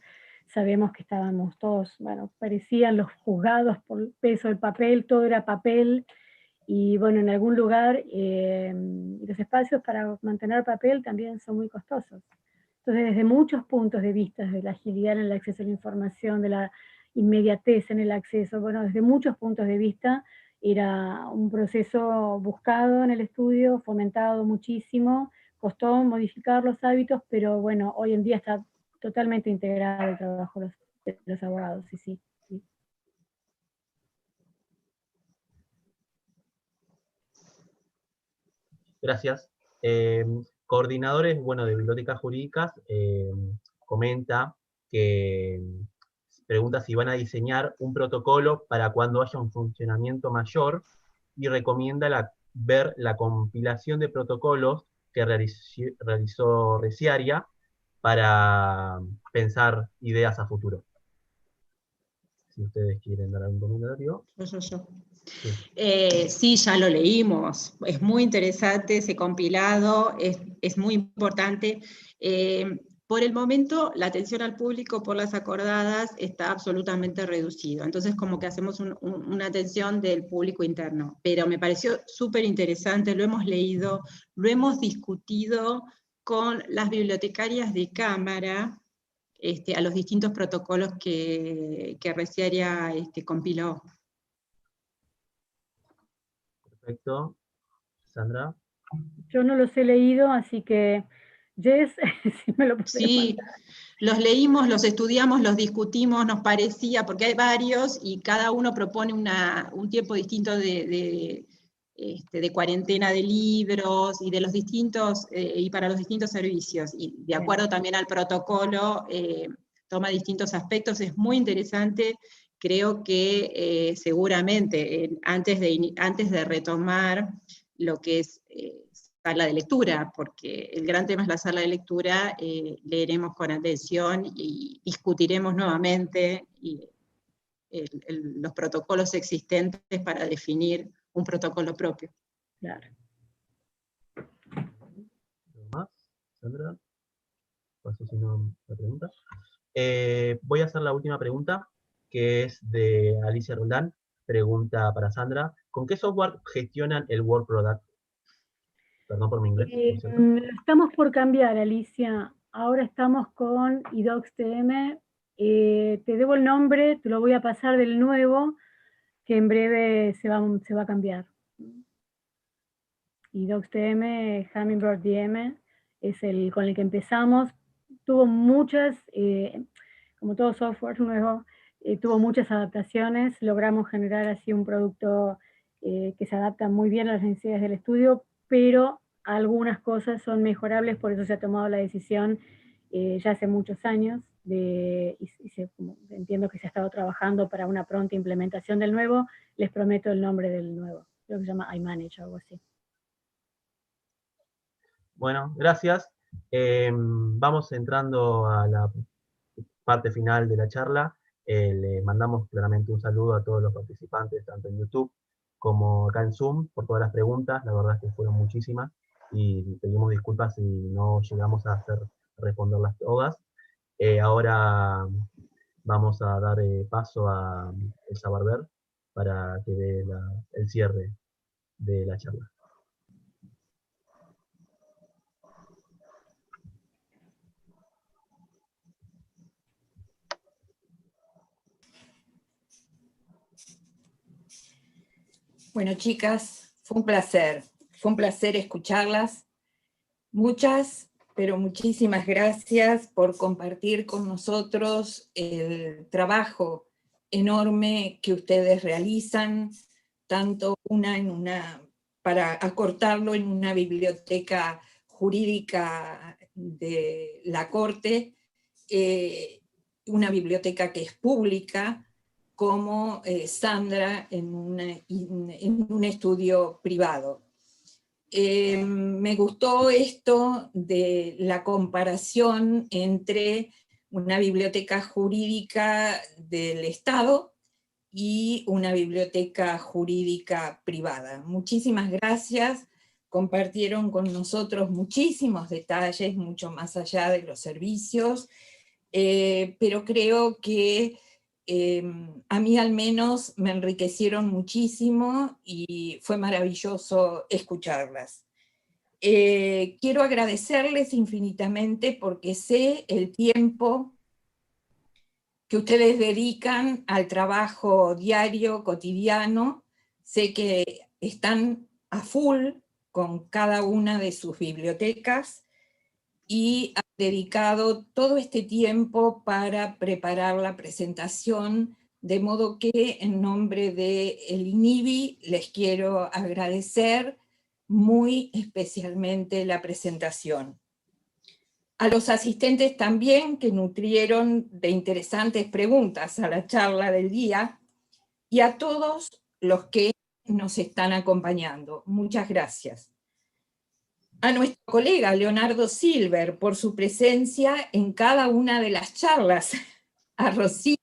sabemos que estábamos todos, bueno, parecían los juzgados por el peso del papel, todo era papel, y bueno, en algún lugar los espacios para mantener papel también son muy costosos. Entonces, desde muchos puntos de vista, de la agilidad en el acceso a la información, de la inmediatez en el acceso, bueno, desde muchos puntos de vista, era un proceso buscado en el estudio, fomentado muchísimo, costó modificar los hábitos, pero bueno, hoy en día está totalmente integrado el trabajo de los abogados, sí. Gracias. Coordinadores, bueno, de bibliotecas jurídicas, comenta que pregunta si van a diseñar un protocolo para cuando haya un funcionamiento mayor y recomienda ver la compilación de protocolos que realizó Resiaria para pensar ideas a futuro. Si ustedes quieren dar algún comentario. Yo. Sí, ya lo leímos, es muy interesante ese compilado, es muy importante. Por el momento, la atención al público por las acordadas está absolutamente reducido, entonces como que hacemos una atención del público interno, pero me pareció súper interesante, lo hemos leído, lo hemos discutido con las bibliotecarias de Cámara, a los distintos protocolos que Resiaria compiló. Perfecto. Sandra. Yo no los he leído, así que, Jess, si me lo puedes Sí, mandar. los leímos, los estudiamos, los discutimos, nos parecía, porque hay varios y cada uno propone un tiempo distinto de cuarentena de libros y de los distintos, y para los distintos servicios. Y de acuerdo también al protocolo, toma distintos aspectos, es muy interesante. Creo que seguramente antes de retomar lo que es sala de lectura, porque el gran tema es la sala de lectura, leeremos con atención y discutiremos nuevamente los protocolos existentes para definir un protocolo propio. Claro. ¿Algo más? Sandra. Paso si no la pregunta. Voy a hacer la última pregunta, que es de Alicia Roldán. Pregunta para Sandra. ¿Con qué software gestionan el Word Product? Perdón por mi inglés, por cierto. Estamos por cambiar, Alicia. Ahora estamos con iDocsTM. Te debo el nombre, te lo voy a pasar del nuevo, que en breve se va a cambiar. iDocsTM, Hummingbird DM, es el con el que empezamos. Tuvo muchas, como todo software nuevo, tuvo muchas adaptaciones. Logramos generar así un producto que se adapta muy bien a las necesidades del estudio, pero algunas cosas son mejorables, por eso se ha tomado la decisión ya hace muchos años, entiendo que se ha estado trabajando para una pronta implementación del nuevo. Les prometo el nombre del nuevo, creo que se llama iManage o algo así. Bueno, gracias. Vamos entrando a la parte final de la charla. Le mandamos claramente un saludo a todos los participantes, tanto en YouTube como acá en Zoom, por todas las preguntas. La verdad es que fueron muchísimas y pedimos disculpas si no llegamos a responderlas todas. Ahora vamos a dar paso a Elsa Barber para que dé el cierre de la charla. Bueno, chicas, fue un placer escucharlas. Muchas, pero muchísimas gracias por compartir con nosotros el trabajo enorme que ustedes realizan, tanto para acortarlo en una biblioteca jurídica de la Corte, una biblioteca que es pública, como Sandra en un estudio privado. Me gustó esto de la comparación entre una biblioteca jurídica del Estado y una biblioteca jurídica privada. Muchísimas gracias, compartieron con nosotros muchísimos detalles, mucho más allá de los servicios, pero creo que a mí al menos me enriquecieron muchísimo y fue maravilloso escucharlas. Quiero agradecerles infinitamente porque sé el tiempo que ustedes dedican al trabajo diario, cotidiano. Sé que están a full con cada una de sus bibliotecas y han dedicado todo este tiempo para preparar la presentación, de modo que en nombre del INIBI les quiero agradecer muy especialmente la presentación. A los asistentes también, que nutrieron de interesantes preguntas a la charla del día, y a todos los que nos están acompañando. Muchas gracias. A nuestro colega Leonardo Silver por su presencia en cada una de las charlas, a Rocío,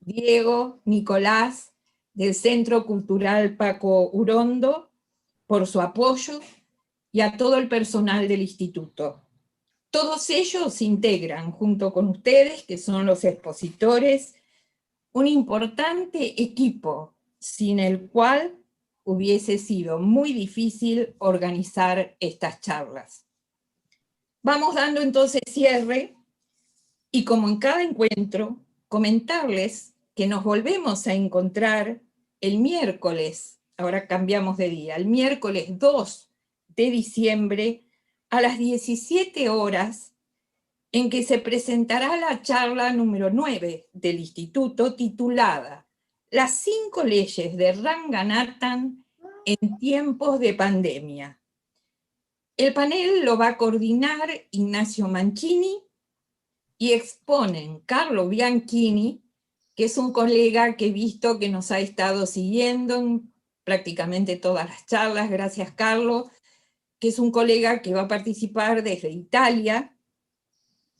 Diego, Nicolás, del Centro Cultural Paco Urondo, por su apoyo, y a todo el personal del instituto. Todos ellos integran, junto con ustedes, que son los expositores, un importante equipo, sin el cual hubiese sido muy difícil organizar estas charlas. Vamos dando entonces cierre, y como en cada encuentro, comentarles que nos volvemos a encontrar el miércoles ahora cambiamos de día, el miércoles 2 de diciembre a las 17 horas, en que se presentará la charla número 9 del Instituto titulada Las 5 leyes de Ranganathan en tiempos de pandemia. El panel lo va a coordinar Ignacio Mancini y exponen Carlo Bianchini, que es un colega que he visto que nos ha estado siguiendo en prácticamente todas las charlas, gracias Carlo, que es un colega que va a participar desde Italia,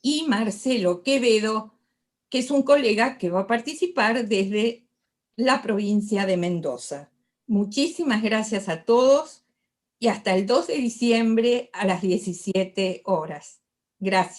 y Marcelo Quevedo, que es un colega que va a participar desde la provincia de Mendoza. Muchísimas gracias a todos y hasta el 2 de diciembre a las 17 horas. Gracias.